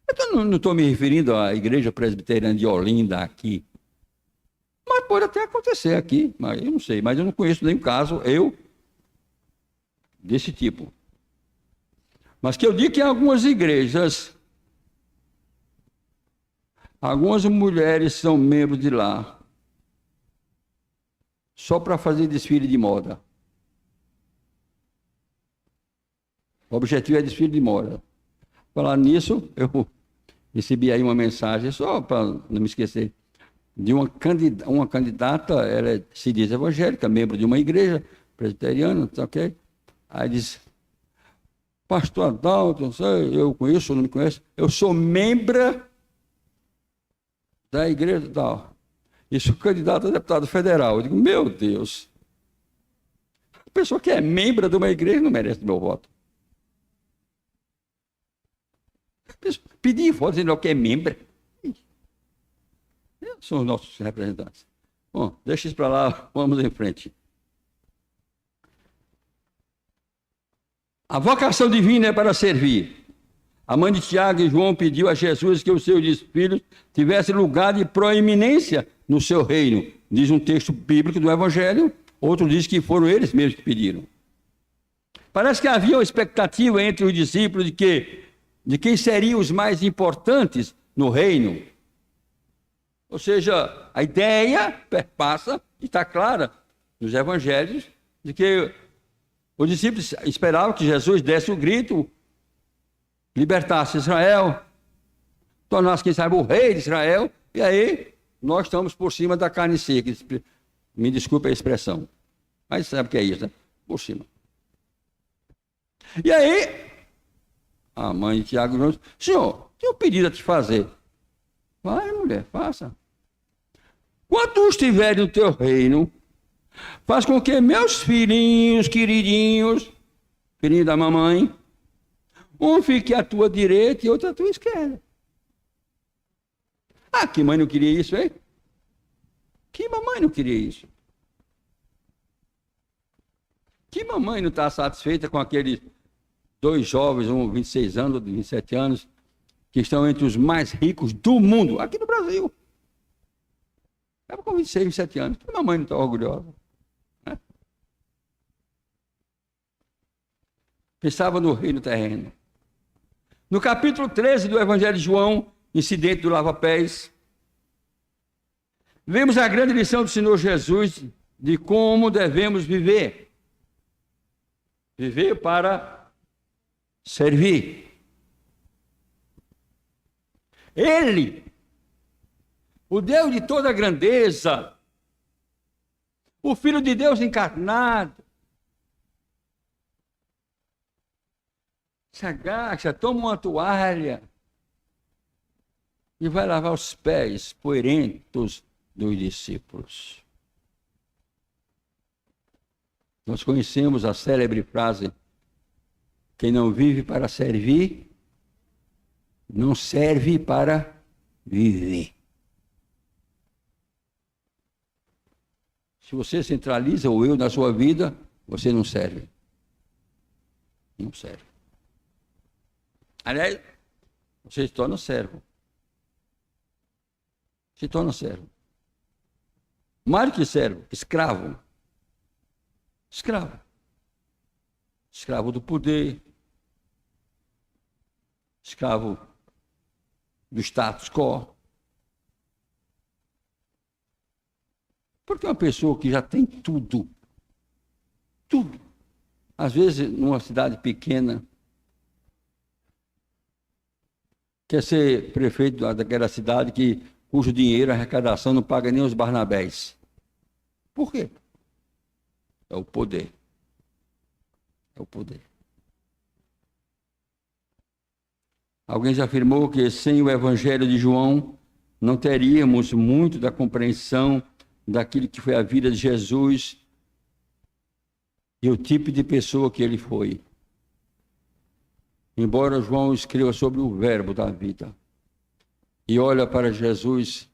Eu não estou me referindo à igreja presbiteriana de Olinda aqui. Mas pode até acontecer aqui, mas eu não sei. Mas eu não conheço nenhum caso, desse tipo. Mas que eu digo que em algumas igrejas, algumas mulheres são membros de lá. só para fazer desfile de moda. O objetivo é desfile de moda. Falar nisso, eu recebi aí uma mensagem, só para não me esquecer, de uma candidata, ela se diz evangélica, membro de uma igreja presbiteriana, tá ok? Aí diz, pastor Adalto, não sei, eu conheço, não me conhece, eu sou membro da igreja tal. Isso, candidato a deputado federal. Eu digo, meu Deus, a pessoa que é membro de uma igreja não merece meu voto. Pedir voto dizendo que é membro. São os nossos representantes. Bom, deixa isso para lá, vamos em frente. A vocação divina é para servir. A mãe de Tiago e João pediu a Jesus que os seus filhos tivessem lugar de proeminência no seu reino. Diz um texto bíblico do Evangelho, outro diz que foram eles mesmos que pediram. Parece que havia uma expectativa entre os discípulos de quem seriam os mais importantes no reino. Ou seja, a ideia perpassa e está clara nos evangelhos de que os discípulos esperavam que Jesus desse o grito, libertasse Israel, tornasse, quem sabe, o rei de Israel, e aí nós estamos por cima da carne seca. Me desculpe a expressão, mas sabe o que é isso, né? Por cima. E aí, a mãe de Tiago disse, Senhor, tenho um pedido a te fazer. Vai, mulher, faça. Quando estiverem no teu reino, faz com que meus filhinhos queridinhos, filhinho da mamãe, um fique à tua direita e outro à tua esquerda. Ah, que mãe não queria isso, hein? Que mamãe não queria isso? Que mamãe não está satisfeita com aqueles dois jovens, um 26 anos, outro 27 anos, que estão entre os mais ricos do mundo, aqui no Brasil. Estava com 26, 27 anos. Que mamãe não está orgulhosa? Né? Pensava no reino terreno. No capítulo 13 do Evangelho de João, incidente do lava-pés, vemos a grande lição do Senhor Jesus de como devemos viver. Viver para servir. Ele, o Deus de toda grandeza, o Filho de Deus encarnado, se agacha, toma uma toalha e vai lavar os pés poerentos dos discípulos. Nós conhecemos a célebre frase, quem não vive para servir, não serve para viver. Se você centraliza o eu na sua vida, você não serve. Não serve. Aliás, você se torna servo. Se torna servo. Mais do que servo, escravo. Escravo. Escravo do poder. Escravo do status quo. Porque uma pessoa que já tem tudo, às vezes numa cidade pequena, quer ser prefeito daquela cidade cujo dinheiro, a arrecadação não paga nem os Barnabés. Por quê? É o poder. É o poder. Alguém já afirmou que sem o Evangelho de João não teríamos muito da compreensão daquilo que foi a vida de Jesus e o tipo de pessoa que ele foi. Embora João escreva sobre o verbo da vida e olha para Jesus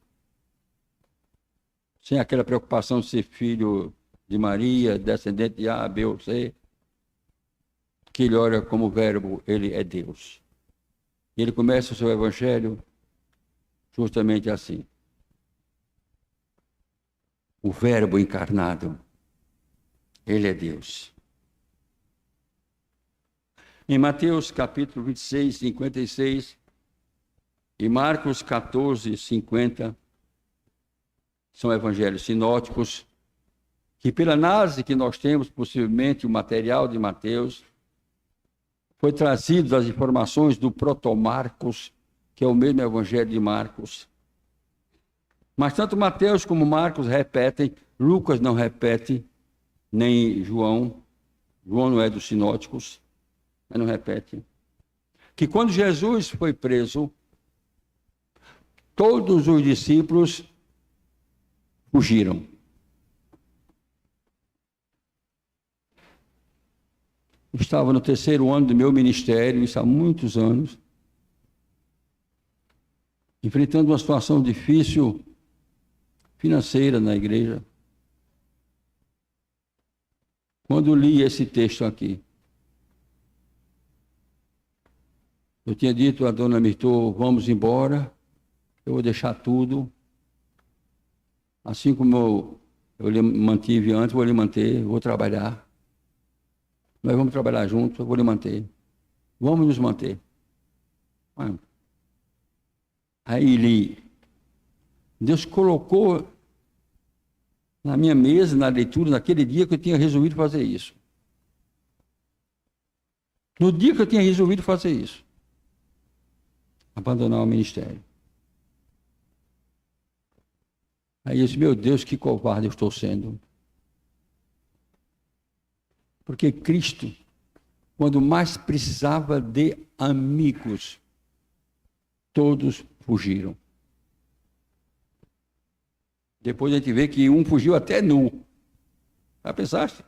sem aquela preocupação de ser filho de Maria, descendente de A, B ou C, que ele olha como verbo, ele é Deus. E ele começa o seu evangelho justamente assim. O verbo encarnado, ele é Deus. Em Mateus capítulo 26, 56 e Marcos 14, 50, são evangelhos sinóticos, que pela análise que nós temos, possivelmente o material de Mateus, foi trazido das informações do proto-Marcos, que é o mesmo evangelho de Marcos. Mas tanto Mateus como Marcos repetem, Lucas não repete, nem João. João não é dos sinóticos, mas não repete. Que quando Jesus foi preso, todos os discípulos fugiram. Estava no 3º ano do meu ministério, isso há muitos anos, enfrentando uma situação difícil financeira na igreja. Quando li esse texto aqui, eu tinha dito à dona Mirtô, vamos embora, eu vou deixar tudo. Assim como eu lhe mantive antes, vou lhe manter, vou trabalhar. Nós vamos trabalhar juntos, eu vou lhe manter. Vamos nos manter. Aí Deus colocou na minha mesa, na leitura, naquele dia que eu tinha resolvido fazer isso. No dia que eu tinha resolvido fazer isso. Abandonar o ministério. Aí eu disse, meu Deus, que covarde eu estou sendo. Porque Cristo, quando mais precisava de amigos, todos fugiram. Depois a gente vê que um fugiu até nu. Já pensaste?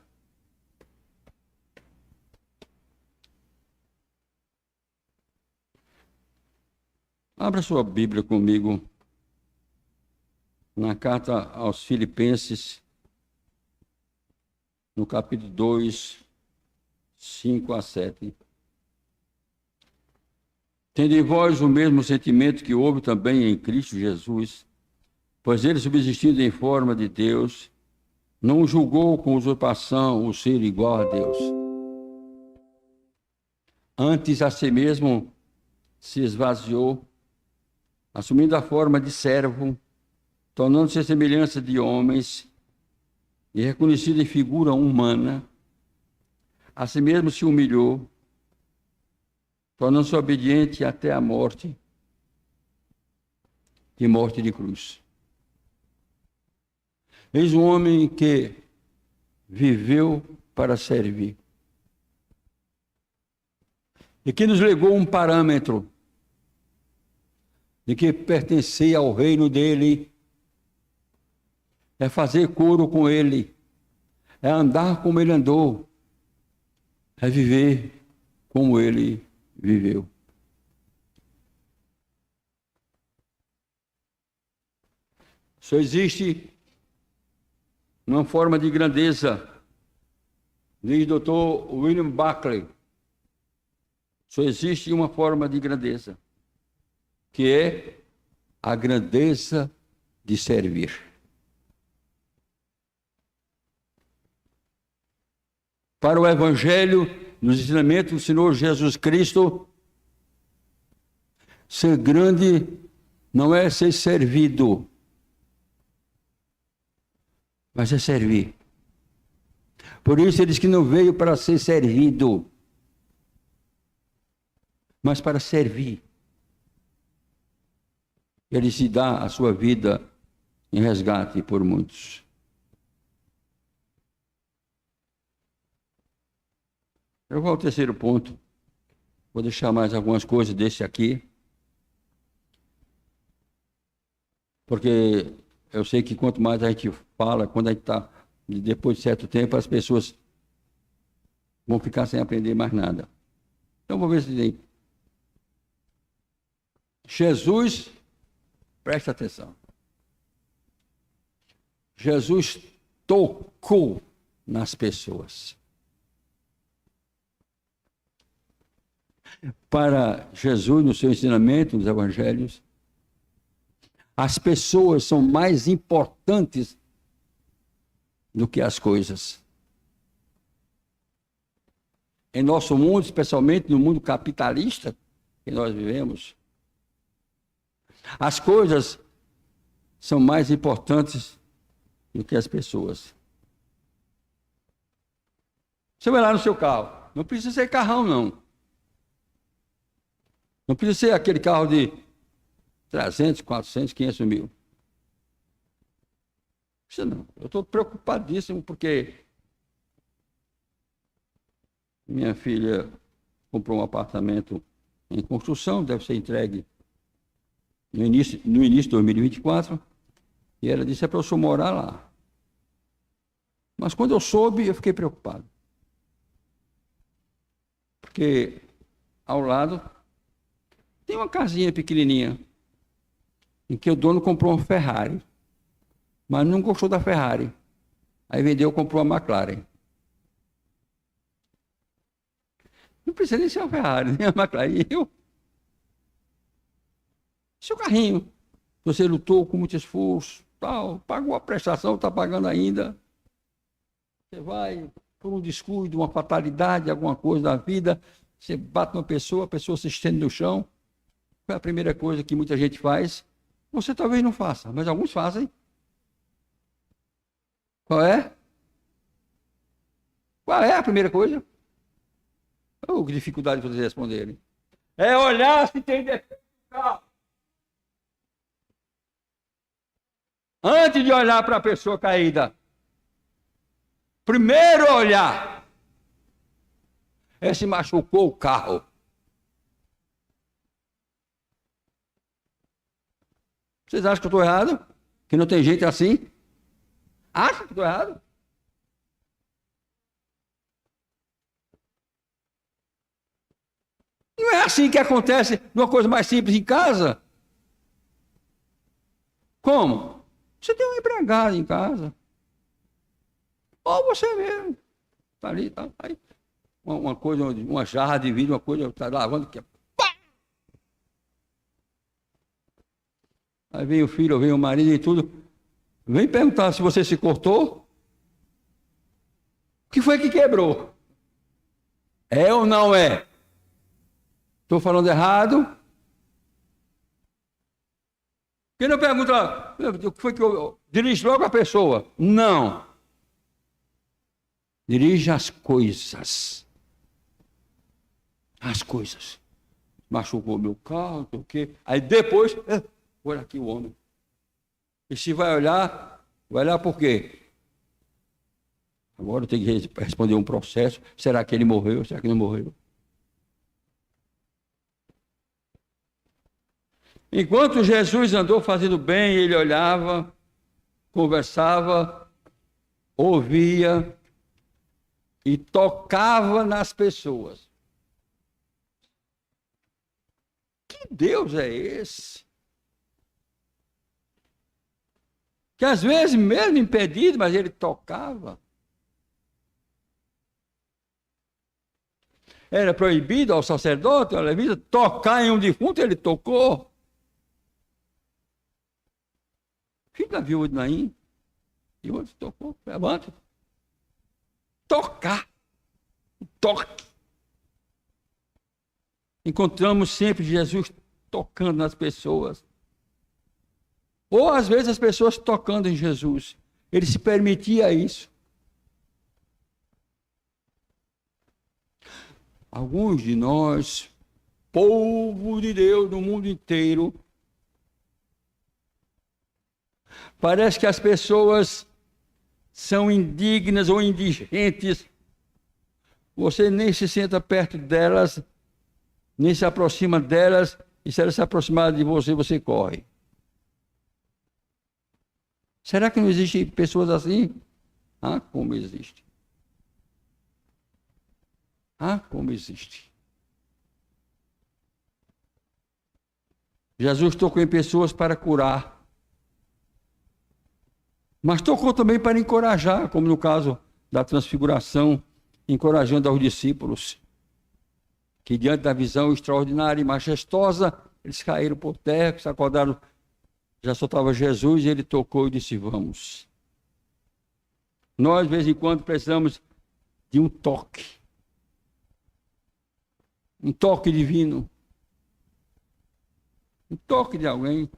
Abra sua Bíblia comigo na carta aos Filipenses, no capítulo 2, 5 a 7. Tende em vós o mesmo sentimento que houve também em Cristo Jesus, pois ele, subsistindo em forma de Deus, não julgou com usurpação o ser igual a Deus. Antes, a si mesmo se esvaziou, assumindo a forma de servo, tornando-se a semelhança de homens, e reconhecido em figura humana, a si mesmo se humilhou, tornando-se obediente até a morte, e morte de cruz. Eis um homem que viveu para servir. E que nos legou um parâmetro de que pertencer ao reino dele é fazer coro com ele, é andar como ele andou, é viver como ele viveu. Só existe uma forma de grandeza, diz o Dr. William Buckley, só existe uma forma de grandeza, que é a grandeza de servir. Para o Evangelho, nos ensinamentos do Senhor Jesus Cristo, ser grande não é ser servido, mas é servir. Por isso ele diz que não veio para ser servido, mas para servir. Ele se dá a sua vida em resgate por muitos. Eu vou ao terceiro ponto. Vou deixar mais algumas coisas desse aqui. Porque eu sei que quanto mais a gente fala, quando a gente está, depois de certo tempo, as pessoas vão ficar sem aprender mais nada. Então, vou ver se tem. Jesus, presta atenção. Jesus tocou nas pessoas. Para Jesus, no seu ensinamento, nos evangelhos, as pessoas são mais importantes do que as coisas. Em nosso mundo, especialmente no mundo capitalista que nós vivemos, as coisas são mais importantes do que as pessoas. Você vai lá no seu carro. Não precisa ser carrão, não. Não precisa ser aquele carro de 300, 400, 500 mil. Não precisa não. Eu estou preocupadíssimo porque minha filha comprou um apartamento em construção, deve ser entregue no início de 2024, e ela disse, é para eu só morar lá. Mas quando eu soube, eu fiquei preocupado. Porque ao lado tem uma casinha pequenininha, em que o dono comprou uma Ferrari, mas não gostou da Ferrari. Aí vendeu, comprou uma McLaren. Não precisa nem ser uma Ferrari, nem uma McLaren. Seu carrinho, você lutou com muito esforço, tal, pagou a prestação, está pagando ainda. Você vai por um descuido, uma fatalidade, alguma coisa da vida, você bate uma pessoa, a pessoa se estende no chão. Foi a primeira coisa que muita gente faz. Você talvez não faça, mas alguns fazem. Qual é? Qual é a primeira coisa? Oh, que dificuldade de vocês responderem. É olhar se tem defeito no carro. Antes de olhar para a pessoa caída, primeiro olhar é se machucou o carro. Vocês acham que eu estou errado? Que não tem gente assim? Acham que estou errado? Não é assim que acontece numa coisa mais simples em casa? Como? Você tem um empregado em casa. Ou você mesmo. Está ali, tá aí. Uma coisa, uma jarra de vidro, uma coisa, está lavando. Que... Aí vem o filho, vem o marido e tudo. Vem perguntar se você se cortou. O que foi que quebrou? É ou não é? Estou falando errado? Quem não pergunta, o que foi que eu... Dirige logo a pessoa. Não. Dirige as coisas. As coisas. Machucou meu carro, não sei o quê. Aí depois, olha aqui o homem. E se vai olhar por quê? Agora eu tenho que responder um processo. Será que ele morreu? Será que não morreu? Enquanto Jesus andou fazendo bem, ele olhava, conversava, ouvia e tocava nas pessoas. Que Deus é esse? Que às vezes, mesmo impedido, mas ele tocava. Era proibido ao sacerdote, ao levita, tocar em um defunto, ele tocou. Filho da viúva de Naim, e outro tocou, levanta. Tocar. Toque. Encontramos sempre Jesus tocando nas pessoas. Ou às vezes as pessoas tocando em Jesus. Ele se permitia isso. Alguns de nós, povo de Deus no mundo inteiro, parece que as pessoas são indignas ou indigentes. Você nem se senta perto delas, nem se aproxima delas, e se elas se aproximarem de você, você corre. Será que não existem pessoas assim? Ah, como existe. Ah, como existe. Jesus tocou em pessoas para curar. Mas tocou também para encorajar, como no caso da transfiguração, encorajando aos discípulos, que diante da visão extraordinária e majestosa, eles caíram por terra, se acordaram, já só estava Jesus, e ele tocou e disse, vamos. Nós, de vez em quando, precisamos de um toque divino, um toque de alguém.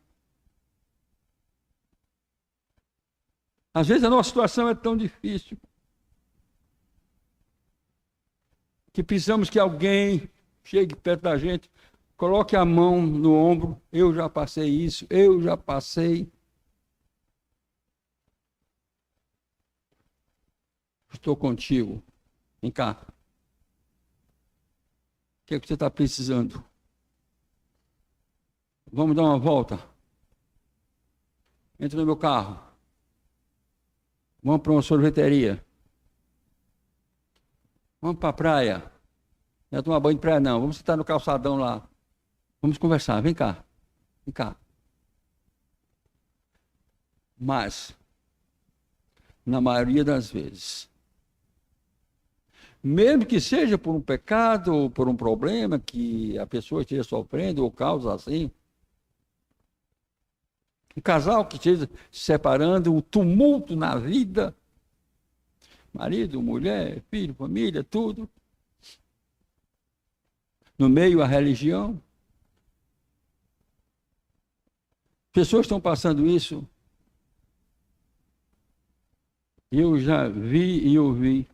Às vezes a nossa situação é tão difícil. que precisamos que alguém chegue perto da gente, coloque a mão no ombro. Eu já passei isso, eu já passei. Estou contigo. Vem cá. O que é que você está precisando? Vamos dar uma volta. Entra no meu carro. Vamos para uma sorveteria. Vamos para a praia. Não é tomar banho de praia, não. Vamos sentar no calçadão lá. Vamos conversar. Vem cá. Vem cá. Mas, na maioria das vezes, mesmo que seja por um pecado ou por um problema que a pessoa esteja sofrendo ou causa assim, um casal que esteja se separando, um tumulto na vida, marido, mulher, filho, família, tudo. No meio a religião. Pessoas estão passando isso. Eu já vi e ouvi.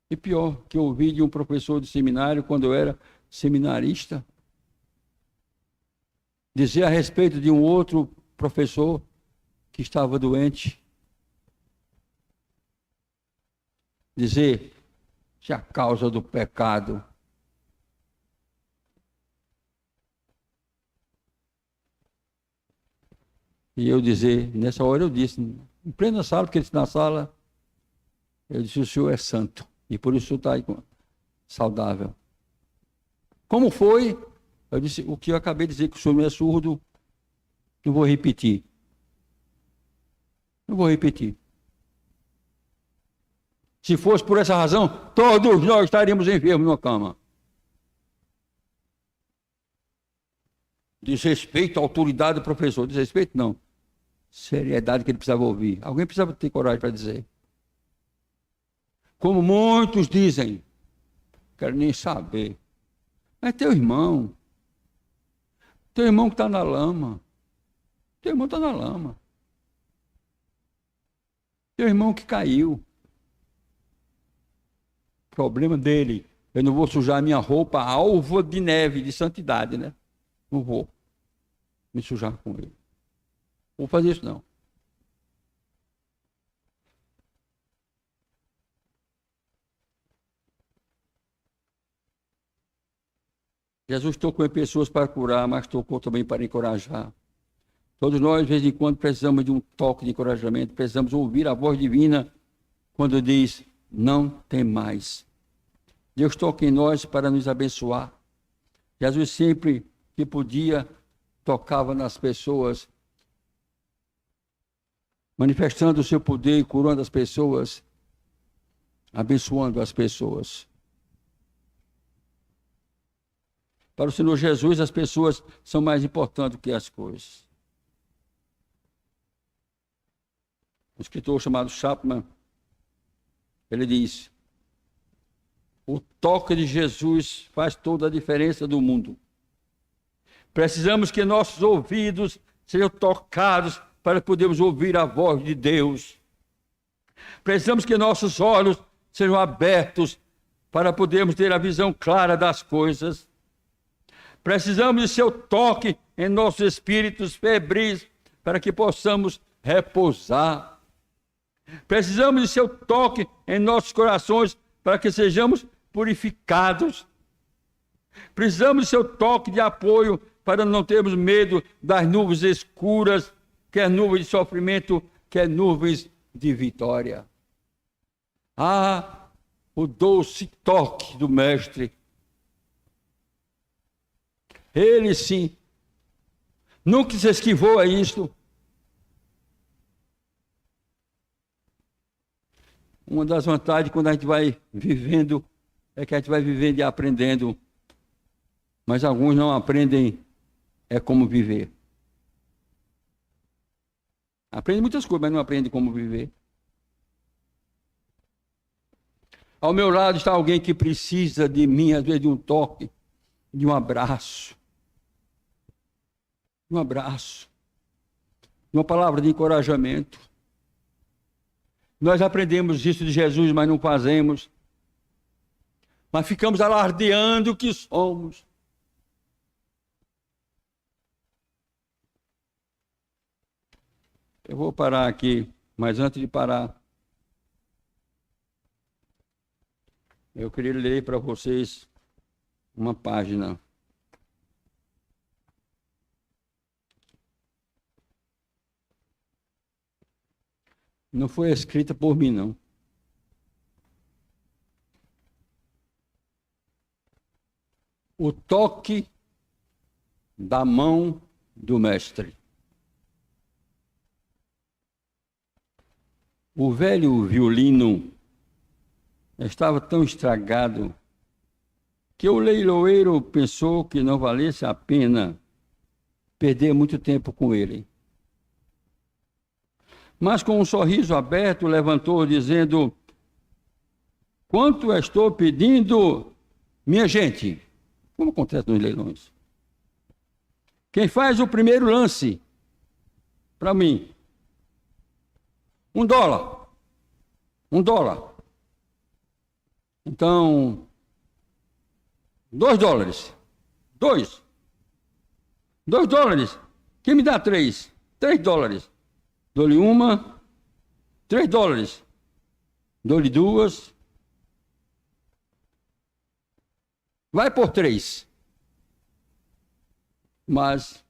E pior, que eu ouvi de um professor de seminário, quando eu era seminarista, dizer a respeito de um outro professor que estava doente. Dizer que a causa do pecado e eu dizer, nessa hora eu disse, em plena sala, porque ele disse na sala, eu disse, o senhor é santo, e por isso o senhor está aí saudável. Como foi? Eu disse, o que eu acabei de dizer, que o senhor não é surdo, não vou repetir. Não vou repetir. Se fosse por essa razão, todos nós estaríamos enfermos na cama. Desrespeito à autoridade do professor. Desrespeito, não. Seriedade que ele precisava ouvir. Alguém precisava ter coragem para dizer. Como muitos dizem, não quero nem saber. É teu irmão. Teu irmão que está na lama. Teu irmão está na lama. Teu irmão que caiu. Problema dele. Eu não vou sujar a minha roupa alva de neve, de santidade, né? Não vou me sujar com ele. Não vou fazer isso, não. Jesus tocou em pessoas para curar, mas tocou também para encorajar. Todos nós, de vez em quando, precisamos de um toque de encorajamento, precisamos ouvir a voz divina quando diz, não tem mais. Deus toca em nós para nos abençoar. Jesus sempre que podia, tocava nas pessoas, manifestando o seu poder e curando as pessoas, abençoando as pessoas. Para o Senhor Jesus, as pessoas são mais importantes do que as coisas. Um escritor chamado Chapman, ele diz, o toque de Jesus faz toda a diferença do mundo. Precisamos que nossos ouvidos sejam tocados para podermos ouvir a voz de Deus. Precisamos que nossos olhos sejam abertos para podermos ter a visão clara das coisas. Precisamos de seu toque em nossos espíritos febris para que possamos repousar. Precisamos de seu toque em nossos corações para que sejamos purificados. Precisamos de seu toque de apoio para não termos medo das nuvens escuras, quer nuvens de sofrimento, quer nuvens de vitória. Ah, o doce toque do Mestre. Ele sim, nunca se esquivou a isto. Uma das vantagens quando a gente vai vivendo, é que a gente vai vivendo e aprendendo. Mas alguns não aprendem como viver. Aprende muitas coisas, mas não aprende como viver. Ao meu lado está alguém que precisa de mim, às vezes de um toque, de um abraço. De um abraço. De uma palavra de encorajamento. Nós aprendemos isso de Jesus, mas não fazemos. Mas ficamos alardeando que somos. Eu vou parar aqui, mas antes de parar, eu queria ler para vocês uma página. Não foi escrita por mim, não. O toque da mão do mestre. O velho violino estava tão estragado que o leiloeiro pensou que não valesse a pena perder muito tempo com ele. Mas com um sorriso aberto levantou, dizendo: quanto estou pedindo, minha gente? Como acontece nos leilões? Quem faz o primeiro lance? Para mim. $1. $1. Então, $2. $2. Quem me dá 3? $3. Dou-lhe uma, $3. Dou-lhe 2. Vai por 3. Mas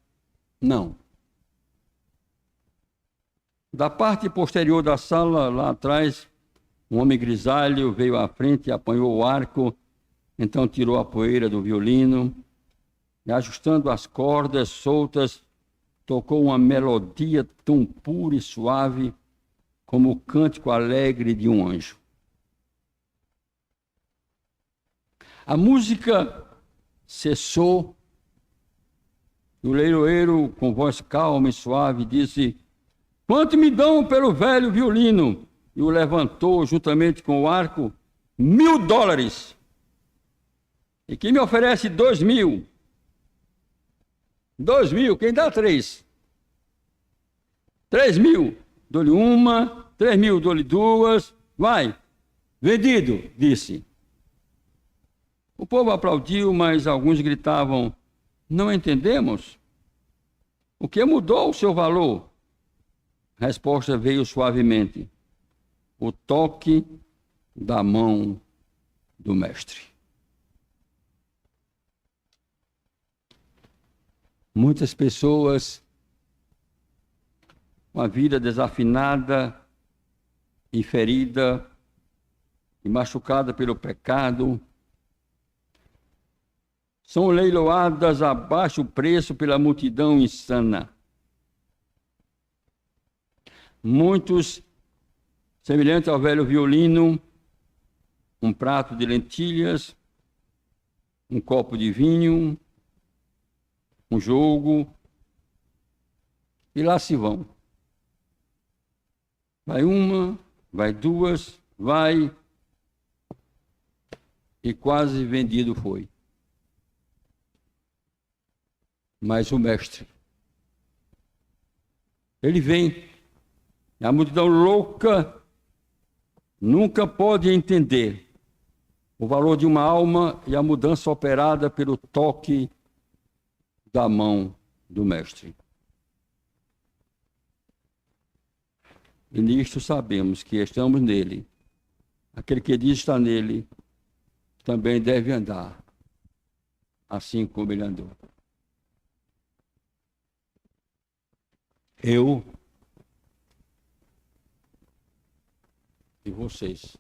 não. Da parte posterior da sala, lá atrás, um homem grisalho veio à frente e apanhou o arco, então tirou a poeira do violino e, ajustando as cordas soltas, tocou uma melodia tão pura e suave como o cântico alegre de um anjo. A música cessou e o leiloeiro, com voz calma e suave, disse: quanto me dão pelo velho violino? E o levantou juntamente com o arco, $1.000. E quem me oferece 2.000? 2.000, quem dá 3? 3.000, dou-lhe uma, 3.000, dou-lhe 2, vai, vendido, disse. O povo aplaudiu, mas alguns gritavam: não entendemos. O que mudou o seu valor? A resposta veio suavemente: o toque da mão do mestre. Muitas pessoas com a vida desafinada e ferida e machucada pelo pecado são leiloadas a baixo preço pela multidão insana. Muitos, semelhantes ao velho violino, um prato de lentilhas, um copo de vinho, um jogo, e lá se vão. Vai uma, vai 2, vai, e quase vendido foi. Mas o mestre, ele vem, a multidão louca nunca pode entender o valor de uma alma e a mudança operada pelo toque da mão do mestre. E nisto sabemos que estamos nele. Aquele que diz estar nele também deve andar assim como ele andou. Eu e vocês,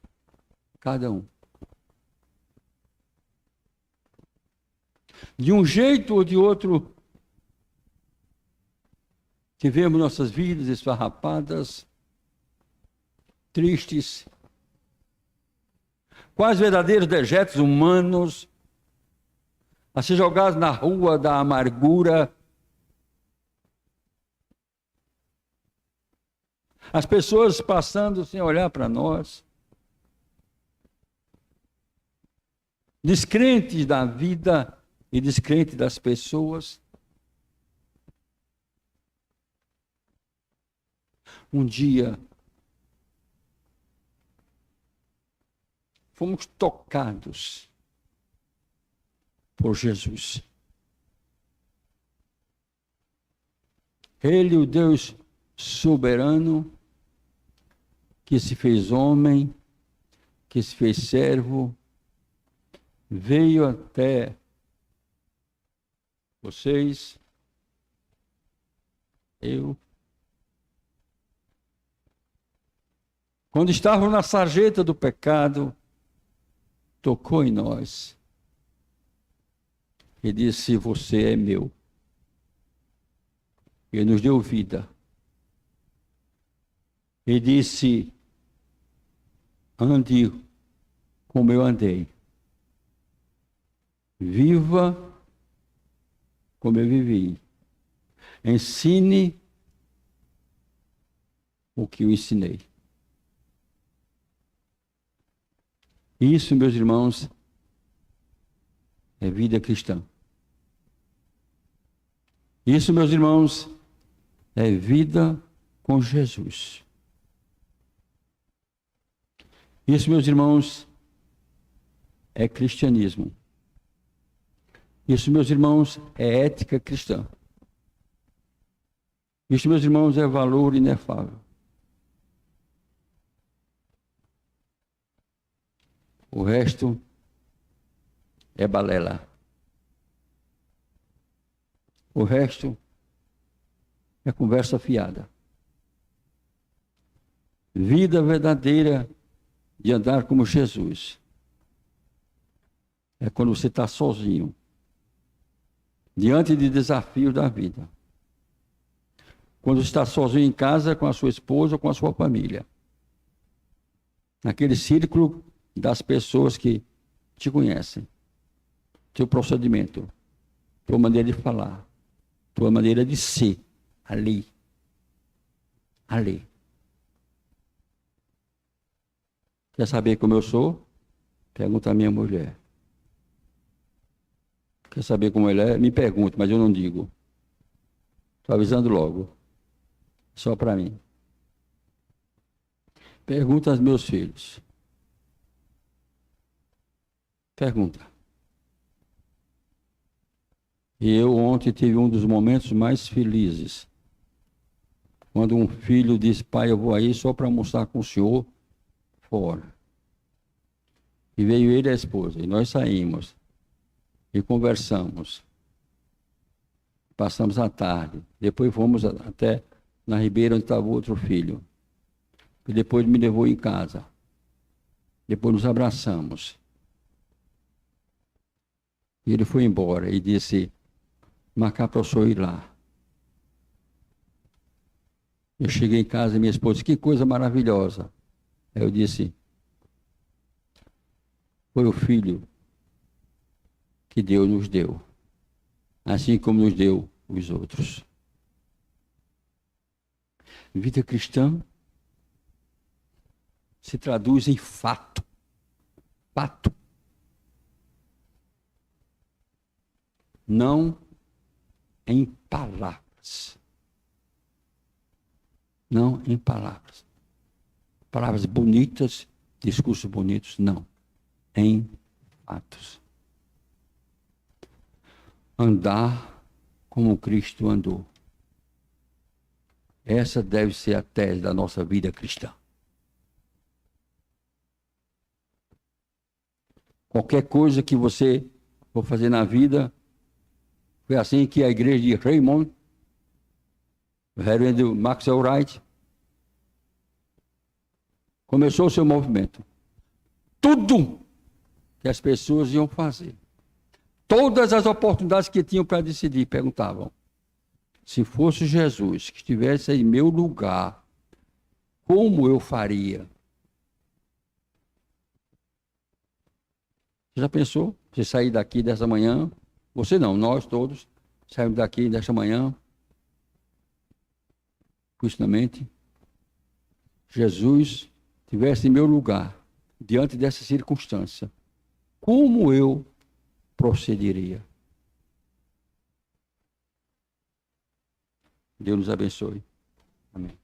cada um. De um jeito ou de outro, tivemos nossas vidas esfarrapadas, tristes, quase verdadeiros dejetos humanos, a ser jogados na rua da amargura. As pessoas passando sem olhar para nós, descrentes da vida e descrentes das pessoas. Um dia, fomos tocados por Jesus. Ele, o Deus soberano, que se fez homem, que se fez servo, veio até vocês, eu. Quando estávamos na sarjeta do pecado, tocou em nós e disse: você é meu. Ele nos deu vida. E disse: ande como eu andei. Viva como eu vivi. Ensine o que eu ensinei. Isso, meus irmãos, é vida cristã. Isso, meus irmãos, é vida com Jesus. Isso, meus irmãos, é cristianismo. Isso, meus irmãos, é ética cristã. Isso, meus irmãos, é valor inefável. O resto é balela. O resto é conversa fiada. Vida verdadeira de andar como Jesus é quando você está sozinho, diante de desafios da vida. Quando você está sozinho em casa com a sua esposa ou com a sua família. Naquele círculo das pessoas que te conhecem. Teu procedimento, tua maneira de falar, tua maneira de ser, ali. Ali. Quer saber como eu sou? Pergunta a minha mulher. Quer saber como ela é? Me pergunte, mas eu não digo. Estou avisando logo. Só para mim. Pergunta aos meus filhos. Pergunta. E eu ontem tive um dos momentos mais felizes. Quando um filho disse: pai, eu vou aí só para almoçar com o senhor fora. E veio ele e a esposa. E nós saímos. E conversamos. Passamos a tarde. Depois fomos até na Ribeira, onde estava o outro filho. E depois me levou em casa. Depois nos abraçamos. E ele foi embora e disse: marcar para o senhor ir lá. Eu cheguei em casa e minha esposa disse: que coisa maravilhosa. Aí eu disse: foi o filho que Deus nos deu, assim como nos deu os outros. Vida cristã se traduz em fato. Fato. Não em palavras. Não em palavras. Palavras bonitas, discursos bonitos, não. Em fatos. Andar como Cristo andou. Essa deve ser a tese da nossa vida cristã. Qualquer coisa que você for fazer na vida, foi assim que a igreja de Raymond, o reverendo Maxwell Wright, começou o seu movimento. Tudo que as pessoas iam fazer, todas as oportunidades que tinham para decidir, perguntavam: se fosse Jesus que estivesse em meu lugar, como eu faria? Você já pensou? Você sair daqui dessa manhã? Você não, nós todos saímos daqui desta manhã, justamente, Jesus estivesse em meu lugar, diante dessa circunstância, como eu procederia? Deus nos abençoe. Amém.